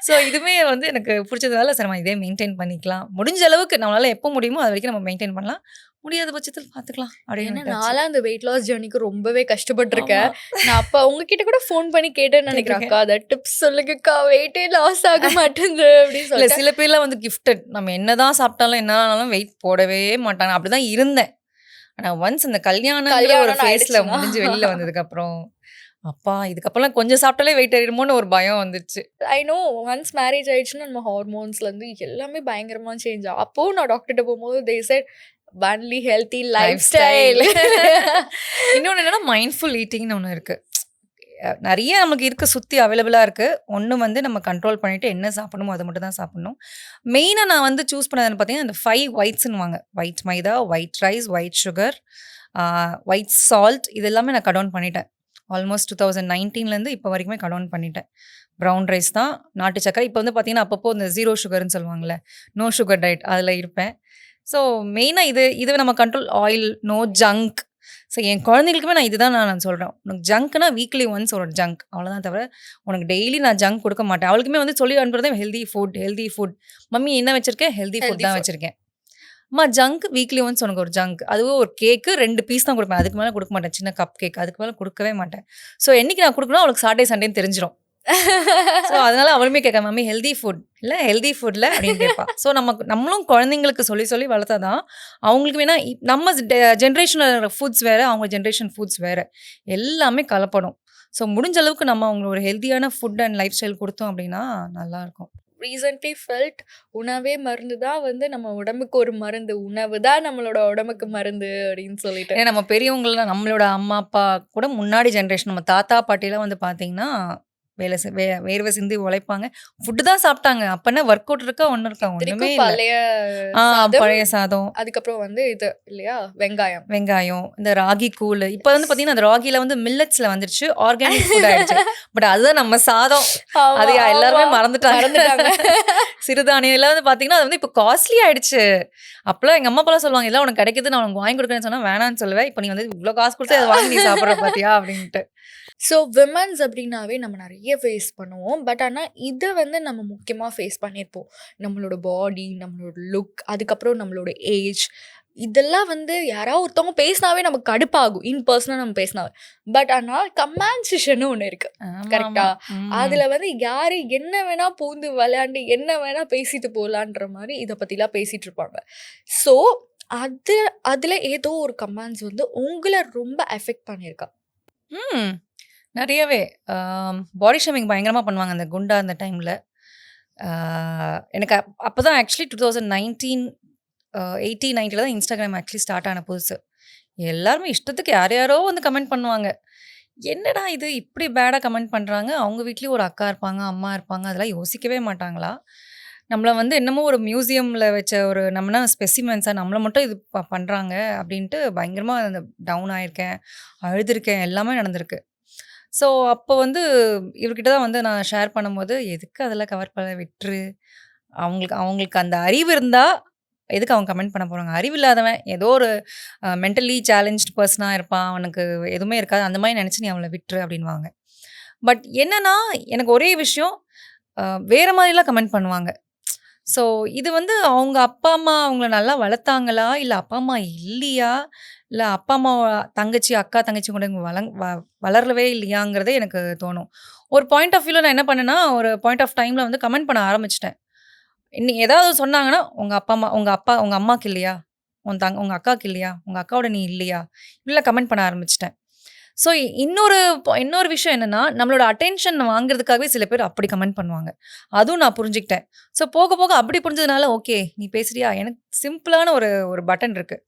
ஸோ இதுவுமே வந்து எனக்கு பிடிச்சதுனால சரி நம்ம இதே மெயின்டைன் பண்ணிக்கலாம், முடிஞ்ச அளவுக்கு நம்மளால் எப்போ முடியுமோ அது வரைக்கும் நம்ம மெயின்டைன் பண்ணலாம், முடியாத பட்சத்தில் பார்த்துக்கலாம் அப்படின்னு. நான்லாம் அந்த வெயிட் லாஸ் ஜேர்னிக்கு ரொம்பவே கஷ்டப்பட்டிருக்கேன். நான் அப்போ உங்ககிட்ட கூட ஃபோன் பண்ணி கேட்டேன்னு நினைக்கிறேன், அக்கா அதை டிப்ஸ் சொல்லுங்கக்கா, வெயிட்டே லாஸ் ஆக மாட்டேங்குது அப்படின்னு சொல்லி. சில பேர்லாம் வந்து கிஃப்டட், நம்ம என்னதான் சாப்பிட்டாலும் என்னாலும் வெயிட் போடவே மாட்டாங்க, அப்படிதான் இருந்தேன். ஆனால் ஒன்ஸ் இந்த கல்யாணம் ஒரு ஃபேஸில் முடிஞ்சு வெளியில் வந்ததுக்கப்புறம் அப்பா இதுக்கப்புறம் கொஞ்சம் சாப்பிட்டாலே வெயிட் ஏறிடுமோன்னு ஒரு பயம் வந்துருச்சு. ஐ நோ, ஒன்ஸ் மேரேஜ் ஆயிடுச்சுன்னா நம்ம ஹார்மோன்ஸ்லேருந்து எல்லாமே பயங்கரமாக சேஞ்ச் ஆகும். அப்போது நான் டாக்டர்கிட்ட போகும்போது they said only healthy life style. இன்னொன்று என்னென்னா மைண்ட்ஃபுல் ஈட்டிங்னு ஒன்று இருக்குது. நிறைய நமக்கு இருக்க சுற்றி அவைலபிளாக இருக்குது. ஒன்று வந்து நம்ம கண்ட்ரோல் பண்ணிவிட்டு என்ன சாப்பிடணுமோ அதை மட்டும் தான் சாப்பிட்ணும். மெயினாக நான் வந்து சூஸ் பண்ணதுன்னு பார்த்தீங்கன்னா அந்த 5 whitesன்னுவாங்க, white maida, white rice, white sugar, white salt, இது எல்லாமே நான் கட் டவுன் பண்ணிட்டேன். ஆல்மோஸ்ட் 2019லேருந்து இப்போ வரைக்குமே கட் டவுன் பண்ணிட்டேன். ப்ரௌன் ரைஸ் தான், நாட்டு சக்கரை. இப்போ வந்து பார்த்தீங்கன்னா அப்பப்போ இந்த 0 சுகர்னு சொல்லுவாங்கள்ல, நோ சுகர் டயட், அதில் இருப்பேன். ஸோ மெயினாக இது நம்ம control, oil, no junk. So என் குழந்தைங்களுக்குமே நான் இதுதான் நான் சொல்கிறேன், உனக்கு ஜங்க்னா வீக்லி ஒன்ஸ் ஒரு ஜங்க், அவ்வளோதான், தவிர உனக்கு டெய்லி நான் ஜங்க் கொடுக்க மாட்டேன். அவளுக்குமே வந்து சொல்லி அனுப்புறதே ஹெல்தி ஃபுட். மம்மி என்ன வச்சுருக்கேன், ஹெல்தி ஃபுட் தான் வச்சுருக்கேன். அம்மா ஜங்க் வீக்லி ஒன்ஸ் உனக்கு ஒரு ஜங்க், அதுவும் ஒரு கேக்கு 2 பீஸ் தான் கொடுப்பேன், அதுக்கு மேலே கொடுக்க மாட்டேன். சின்ன கப் கேக், அதுக்கு மேலே கொடுக்கவே மாட்டேன். ஸோ என்றைக்கு நான் கொடுக்கணும் அவளுக்கு சாட்டர்டே சண்டேன்னு தெரிஞ்சிடும். ஸோ அதனால அவளுமே கேட்க, மம்மி ஹெல்தி ஃபுட் இல்லை அப்படின்னு கேட்பா. ஸோ நம்மளும் குழந்தைங்களுக்கு சொல்லி வளர்த்தா தான் அவங்களுக்கு வேணா, நம்ம ஜென்ரேஷனில் ஃபுட்ஸ் வேறு, அவங்க ஜென்ரேஷன் ஃபுட்ஸ் வேறு, எல்லாமே கலப்படும். ஸோ முடிஞ்ச அளவுக்கு நம்ம அவங்களுக்கு ஒரு ஹெல்த்தியான ஃபுட் அண்ட் லைஃப் ஸ்டைல் கொடுத்தோம் அப்படின்னா நல்லாயிருக்கும். ரீசன்ட்லி ஃபெல்ட் உணவே மருந்து தான் வந்து நம்ம உடம்புக்கு ஒரு மருந்து, உணவு தான் நம்மளோட உடம்புக்கு மருந்து அப்படின்னு சொல்லிட்டு. ஏன்னா நம்ம பெரியவங்களாம் நம்மளோட அம்மா அப்பா கூட முன்னாடி ஜென்ரேஷன் நம்ம தாத்தா பாட்டிலாம் வந்து பார்த்தீங்கன்னா வேர்வை சிந்தி உழைப்பாங்க. ஃபுட்டு தான் சாப்பிட்டாங்க. அப்பன்னா ஒர்க் அவுட் இருக்கா ஒன்றும் இருக்கா ஒன்றுமே இத்தனைக்கும் இல்லை. பழைய பழைய சாதம், சாதம், அதுக்கப்புறம் வந்து இது இல்லையா வெங்காயம். வெங்காயம், இந்த ராகி கூழ். இப்போ வந்து பார்த்தீங்கன்னா அந்த ராகில வந்து மில்லட்ஸ்ல வந்துருச்சு, ஆர்கானிக் ஃபுட் ஆயிடுச்சு. பட் அதுதான் நம்ம சாதம். ஆமா, அது எல்லாருமே ஆமா. மறந்துட்டாங்க. சிறுதானியம் எல்லாம் வந்து பார்த்தீங்கன்னா அது வந்து இப்போ காஸ்ட்லி ஆயிடுச்சு. அப்பெல்லாம் எங்க அம்மா அப்பாலாம் சொல்லுவாங்க, இதெல்லாம் உனக்கு கிடைக்குது, நான் உனக்கு வாங்கி கொடுக்குறேன்னு சொன்னா வேணான்னு சொல்லுவேன். இப்போ நீ வந்து இவ்வளோ காசு கொடுத்து அதை வாங்கி நீ சாப்பிட்ற பார்த்தியா அப்படின்ட்டு. ஸோ விமன்ஸ் அப்படின்னாவே நம்ம நிறைய ஃபேஸ் பண்ணுவோம். பட் ஆனால் இதை வந்து நம்ம முக்கியமாக ஃபேஸ் பண்ணியிருப்போம். நம்மளோட பாடி, நம்மளோட லுக், அதுக்கப்புறம் நம்மளோட ஏஜ், இதெல்லாம் வந்து யாராவது ஒருத்தவங்க பேசினாவே நமக்கு கடுப்பாகும், இன் பர்சனாக நம்ம பேசினாவே. பட் ஆனால் கமான்சேஷன் ஒன்று இருக்கு, கரெக்டா? அதில் வந்து யார் என்ன வேணா பூந்து விளையாண்டு என்ன வேணா பேசிட்டு போகலான்ற மாதிரி இதை பற்றிலாம் பேசிகிட்டு இருப்பாங்க. ஸோ அதில் ஏதோ ஒரு கமெண்ட்ஸ் வந்து உங்களை ரொம்ப எஃபெக்ட் பண்ணியிருக்கா? நிறையவே பாடி ஷேமிங் பயங்கரமாக பண்ணுவாங்க அந்த குண்டா அந்த டைமில். எனக்கு அப்போ தான் ஆக்சுவலி 2019 80-90 தான் இன்ஸ்டாகிராம் ஆக்சுவலி ஸ்டார்ட் ஆன புதுசு. எல்லாருமே இஷ்டத்துக்கு யாரோ வந்து கமெண்ட் பண்ணுவாங்க. என்னடா இது இப்படி பேடாக கமெண்ட் பண்ணுறாங்க, அவங்க வீட்லேயும் ஒரு அக்கா இருப்பாங்க, அம்மா இருப்பாங்க, அதெல்லாம் யோசிக்கவே மாட்டாங்களா? நம்மளை வந்து என்னமோ ஒரு மியூசியமில் வச்ச ஒரு நம்மனா ஸ்பெசிமென்ஸாக நம்மளை மட்டும் இது பண்ணுறாங்க அப்படின்ட்டு பயங்கரமாக அந்த டவுன் ஆயிருக்கேன், அழுதுருக்கேன், எல்லாமே நடந்திருக்கு. ஸோ அப்போ வந்து இவர்கிட்ட தான் வந்து நான் ஷேர் பண்ணும்போது, எதுக்கு அதெல்லாம் கவர் பண்ண விட்டுரு, அவங்களுக்கு அந்த அறிவு இருந்தால் எதுக்கு அவங்க கமெண்ட் பண்ண போகிறாங்க, அறிவு இல்லாதவன் ஏதோ ஒரு மென்டலி சேலஞ்ச்டு பர்சனாக இருப்பான், அவனுக்கு எதுவுமே இருக்காது, அந்த மாதிரி நினச்சி நீ அவளை விட்டுரு அப்படின்வாங்க. பட் என்னன்னா எனக்கு ஒரே விஷயம், வேறு மாதிரிலாம் கமெண்ட் பண்ணுவாங்க. ஸோ இது வந்து அவங்க அப்பா அம்மா அவங்கள நல்லா வளர்த்தாங்களா, இல்லை அப்பா அம்மா இல்லையா, இல்லை அப்பா அம்மா தங்கச்சி அக்கா தங்கச்சி கூட வளரவே இல்லையாங்கிறதே எனக்கு தோணும். ஒரு பாயிண்ட் ஆஃப் வியூவில் நான் என்ன பண்ணேன்னா, ஒரு பாயிண்ட் ஆஃப் டைமில் வந்து கமெண்ட் பண்ண ஆரம்பிச்சிட்டேன். இன்னும் ஏதாவது சொன்னாங்கன்னா, உங்கள் அப்பா அம்மா உங்கள் அம்மாவுக்கு இல்லையா, உங்கள் அக்காவுக்கு இல்லையா, உங்கள் அக்காவோட நீ இல்லையா, இப்படிலாம் கமெண்ட் பண்ண ஆரம்பிச்சிட்டேன். ஸோ இன்னொரு விஷயம் என்னென்னா, நம்மளோட அட்டென்ஷன் வாங்குறதுக்காகவே சில பேர் அப்படி கமெண்ட் பண்ணுவாங்க. அதுவும் நான் புரிஞ்சுக்கிட்டேன். ஸோ போக போக அப்படி புரிஞ்சதுனால, ஓகே நீ பேசுறியா, எனக்கு சிம்பிளான ஒரு பட்டன் இருக்குது,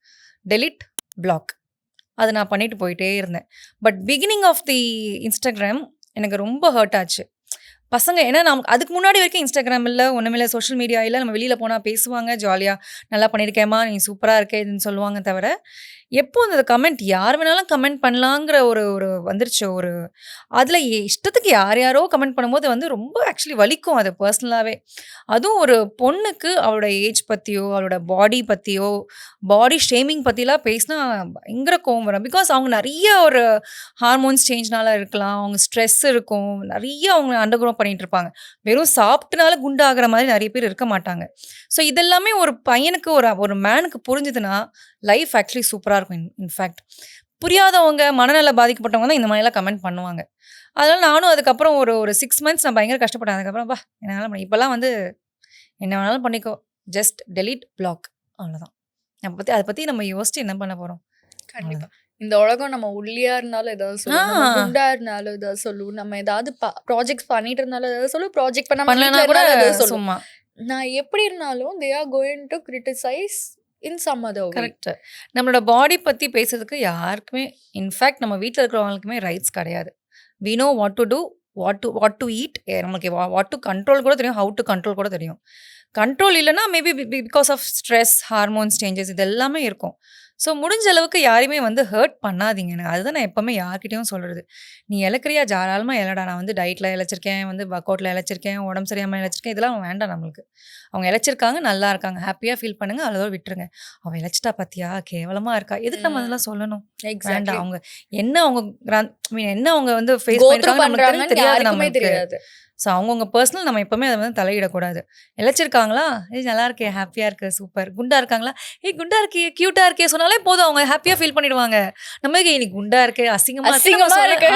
டெலிட் பிளாக். அதை நான் பண்ணிட்டு போயிட்டே இருந்தேன். But beginning of the Instagram எனக்கு ரொம்ப ஹர்ட் ஆச்சு. பசங்க ஏன்னா அதுக்கு முன்னாடி வரைக்கும் இன்ஸ்டாகிராம் இல்லை, ஒன்றுமில்லை, சோஷியல் மீடியா இல்லை, நம்ம வெளியில் போனால் பேசுவாங்க, ஜாலியாக நல்லா பண்ணியிருக்கேம்மா, நீ சூப்பராக இருக்கே இதுன்னு சொல்லுவாங்க. தவிர எப்போ அந்த கமெண்ட் யார் வேணாலும் கமெண்ட் பண்ணலாங்கிற ஒரு வந்துருச்சு. அதில் இஷ்டத்துக்கு யாரோ கமெண்ட் பண்ணும்போது வந்து ரொம்ப ஆக்சுவலி வலிக்கும் அது பர்சனலாகவே. அதுவும் ஒரு பொண்ணுக்கு அவளோட ஏஜ் பற்றியோ, அவளோட பாடி பற்றியோ, பாடி ஷேமிங் பற்றிலாம் பேசினா பயங்கர கோவம் வரும். பிகாஸ் அவங்க நிறைய ஒரு ஹார்மோன்ஸ் சேஞ்ச்னால இருக்கலாம், அவங்க ஸ்ட்ரெஸ் இருக்கும், நிறைய அவங்க அண்டர்க்ரோ பண்ணிட்டு இருப்பாங்க. வெறும் சாப்பிட்டனால குண்டாகிற மாதிரி நிறைய பேர் இருக்க மாட்டாங்க. ஸோ இதெல்லாமே ஒரு பையனுக்கு ஒரு மேனுக்கு புரிஞ்சுதுன்னா லைஃப் ஆக்சுவலி சூப்பராக இருக்கும். இன்ஃபேக்ட் புரியாதவங்க, மனநல பாதிக்கப்பட்டவங்க தான் இந்த மாதிரிலாம் கமெண்ட் பண்ணுவாங்க. அதனால் நானும் அதுக்கப்புறம் ஒரு 6 months நான் பயங்கர கஷ்டப்பட்டேன். அதுக்கப்புறம் என்னால் இப்போல்லாம் வந்து என்ன வேணாலும் பண்ணிக்கோ, ஜஸ்ட் டெலீட் பிளாக், அவ்வளோதான். அதை பற்றி நம்ம யோசிச்சு என்ன பண்ண போகிறோம்? கண்டிப்பா இந்த உலகம் நம்ம ஒல்லியா இருந்தாலும் ஏதாவது சொல்லும், நம்ம குண்டா இருந்தாலும் ஏதாவது சொல்லும், நம்ம ஏதாவது ப்ராஜெக்ட்ஸ் பண்ணிட்டு இருந்தாலும் ஏதாவது சொல்லும், ப்ராஜெக்ட் பண்ணலனா கூட சொல்லும். சும்மா நான் எப்படி இருந்தாலும் they are going to criticize in some other way. Correct. நம்மளோட பாடி பற்றி பேசுறதுக்கு யாருக்குமே, இன்ஃபேக்ட் நம்ம வீட்டில் இருக்கிறவங்களுக்குமே ரைட்ஸ் கிடையாது. we know what to do, what to eat, நமக்கு what to control கூட தெரியும், how to control கூட தெரியும். கண்ட்ரோல் இல்லைன்னா maybe because of stress, hormones changes, இது எல்லாமே இருக்கும். ஸோ முடிஞ்ச அளவுக்கு யாரையுமே வந்து ஹர்ட் பண்ணாதீங்க. எனக்கு அதுதான் நான் எப்போவுமே யார்கிட்டையும் சொல்கிறது. நீ இழக்கிறியா ஜாராளமாக இலடா, நான் வந்து டயட்டில் இழைச்சிருக்கேன், வந்து ஒர்க் அவுட்டில் இழைச்சிருக்கேன், உடம்பு சரியாமல் இழைச்சிருக்கேன், இதெல்லாம் வேண்டாம் நம்மளுக்கு. அவங்க இழைச்சிருக்காங்க, நல்லா இருக்காங்க, ஹாப்பியாக ஃபீல் பண்ணுங்க, அதோட விட்டுருங்க. அவள் இழைச்சிட்டா பார்த்தியா கேவலமாக இருக்கா, எதுக்கு நம்ம அதெல்லாம் சொல்லணும்? வேண்டாம். அவங்க என்ன அவங்க வந்து ஃபேஸ் பண்ணிருக்காங்க தெரியாது நமக்கு. ஸோ அவங்கவுங்க பர்சனல் நம்ம எப்போவுமே அதை வந்து தலையிடக்கூடாது. இழைச்சிருக்காங்களா, நல்லா இருக்கே, ஹாப்பியாக இருக்குது, சூப்பர். குண்டா இருக்காங்களா, குண்டா இருக்கே, க்யூட்டாக இருக்கே சொன்னாலே போதும், அவங்க ஹாப்பியாக ஃபீல் பண்ணிடுவாங்க. நம்மளுக்கு இன்னைக்கு குண்டா இருக்கு, அசிங்கமாக இருக்கு.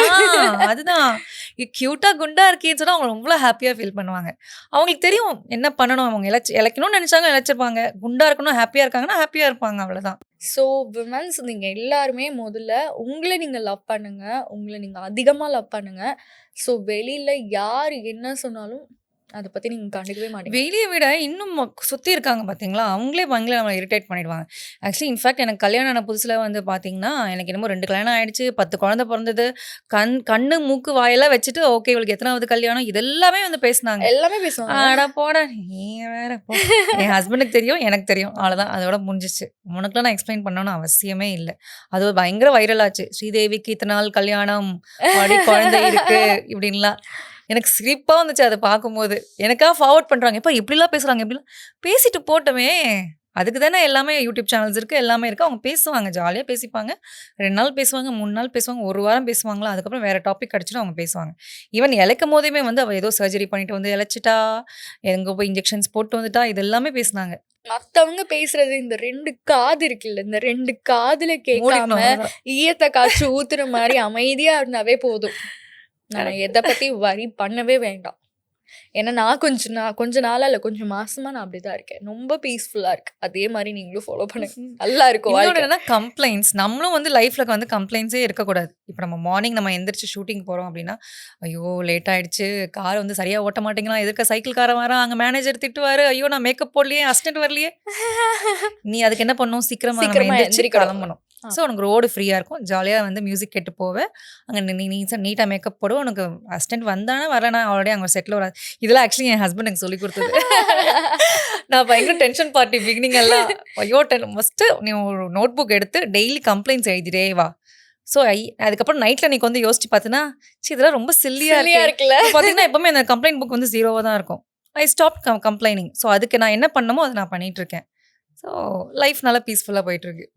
அதுதான் க்யூட்டாக குண்டா இருக்கேன்னு சொன்னால் அவங்க ரொம்ப ஹாப்பியாக ஃபீல் பண்ணுவாங்க. அவங்களுக்கு தெரியும் என்ன பண்ணணும், அவங்க இழைக்கணும்னு நினச்சாங்க இழைச்சிருப்பாங்க, குண்டா இருக்கணும் ஹாப்பியாக இருக்காங்கன்னா ஹாப்பியாக இருப்பாங்க, அவ்வளோதான். ஸோ விமன்ஸ் நீங்கள் எல்லாருமே முதல்ல உங்களை நீங்கள் லவ் பண்ணுங்க, உங்களை நீங்கள் அதிகமாக லவ் பண்ணுங்க. ஸோ வெளியில் யார் என்ன சொன்னாலும் அதை பற்றி நீங்கள் கண்டுக்கவே மாட்டீங்க. வெளியே விட இன்னும் சுற்றி இருக்காங்க பார்த்தீங்களா, அவங்களே நம்மளை இரிட்டேட் பண்ணிடுவாங்க. ஆக்சுவலி இன்ஃபேக்ட் எனக்கு கல்யாணம் ஆன புதுசில் வந்து பார்த்தீங்கன்னா, எனக்கு என்னமோ 2 கல்யாணம் ஆயிடுச்சு, 10 குழந்தை பிறந்தது, கண்ணு மூக்கு வாயெல்லாம் வச்சுட்டு ஓகே இவளுக்கு எத்தனாவது கல்யாணம் இதெல்லாமே வந்து பேசினாங்க. எல்லாமே பேசுவாங்க. ஆடா போட நீ வேற போ. என் ஹஸ்பண்டுக்கு தெரியும், எனக்கு தெரியும், அவ்வளோதான், அதோட முடிஞ்சிச்சு. உனக்குலாம் நான் எக்ஸ்பிளைன் பண்ணணும்னு அவசியமே இல்லை. அது ஒரு பயங்கர வைரல் ஆச்சு. ஸ்ரீதேவிக்கு இத்தனை நாள் கல்யாணம், அப்படி குழந்தை இருக்கு இப்படின்லாம். எனக்கு சிரிப்பாக வந்துச்சு அதை பார்க்கும்போது. எனக்காக ஃபார்வர்ட் பண்ணுறாங்க, இப்போ இப்படிலாம் பேசுகிறாங்க, இப்படிலாம் பேசிட்டு போட்டோமே. அதுக்கு தானே எல்லாமே யூடியூப் சேனல்ஸ் இருக்குது, எல்லாமே இருக்குது. அவங்க பேசுவாங்க, ஜாலியாக பேசிப்பாங்க. 2 நாள் பேசுவாங்க, 3 நாள் பேசுவாங்க, 1 வாரம் பேசுவாங்களா, அதுக்கப்புறம் வேறு டாபிக் கிடச்சிட்டு அவங்க பேசுவாங்க. ஈவன் இழைக்கும் போதையுமே வந்து அவள் ஏதோ சர்ஜரி பண்ணிட்டு வந்து இழைச்சிட்டா, எங்கே போய் இன்ஜெக்ஷன்ஸ் போட்டு வந்துட்டா, இது எல்லாமே பேசினாங்க. மற்றவங்க பேசுறது இந்த 2 காது இருக்குல்ல, இந்த 2 காதுல கேட்காம ஈயத்தை காய்ச்சி ஊத்துற மாதிரி அமைதியாக இருந்தாவே போதும். நான் எதை பற்றி வரி பண்ணவே வேண்டாம். ஏன்னா நான் கொஞ்ச நாளா இல்லை, கொஞ்சம் மாசமா நான் அப்படிதான் இருக்கேன். ரொம்ப பீஸ்ஃபுல்லாக இருக்கு. அதே மாதிரி நீங்களும் ஃபாலோ பண்ணுங்க, நல்லா இருக்கும். என்னன்னா கம்ப்ளைண்ட்ஸ், நம்மளும் வந்து லைஃப்ல வந்து கம்ப்ளைண்ட்ஸே இருக்கக்கூடாது. இப்போ நம்ம மார்னிங் நம்ம எந்திரிச்சு ஷூட்டிங் போகிறோம் அப்படின்னா, ஐயோ லேட் ஆயிடுச்சு, கார் வந்து சரியாக ஓட்ட மாட்டேங்கிறான், எதிர்க்க சைக்கிள் காரன் வரான், அங்கே மேனேஜர் திட்டுவாரு, ஐயோ நான் மேக்கப் போடலையே, அசிஸ்டன்ட் வரலையே. நீ அதுக்கு என்ன பண்ணணும், சீக்கிரமா எந்திரிச்சு கிளம்பணும். ஸோ உனக்கு ரோடு ஃப்ரீயாக இருக்கும், ஜாலியாக வந்து மியூசிக் கேட்டு போவேன். அங்கே நீட்டாக மேக்கப் போடுவோம். உனக்கு அசிஸ்டன்ட் வந்தானே வரலனா ஆல்ரெடி அங்கே செட்டில் வராது. இதெல்லாம் ஆக்சுவலி என் ஹஸ்பண்ட் எனக்கு சொல்லி கொடுத்தது. நான் பயங்கர டென்ஷன் பார்ட்டி பிகினிங் எல்லாம். ஐயோ ஃபஸ்ட்டு நீ ஒரு நோட் புக் எடுத்து டெய்லி கம்ப்ளைண்ட்ஸ் எழுதிட்டே வா. ஸோ அதுக்கப்புறம் நைட்டில் நீ வந்து யோசிச்சு பார்த்தீங்கன்னா, சரி இதெல்லாம் ரொம்ப சில்லியாக இருக்குல்ல. பார்த்தீங்கன்னா எப்பவுமே அந்த கம்ப்ளைண்ட் புக் வந்து 0வாக தான் இருக்கும். I stop complaining. ஸோ அதுக்கு நான் என்ன பண்ணமோ அதை நான் பண்ணிகிட்ருக்கேன். ஸோ லைஃப் நல்லா பீஸ்ஃபுல்லாக போயிட்டுருக்கு.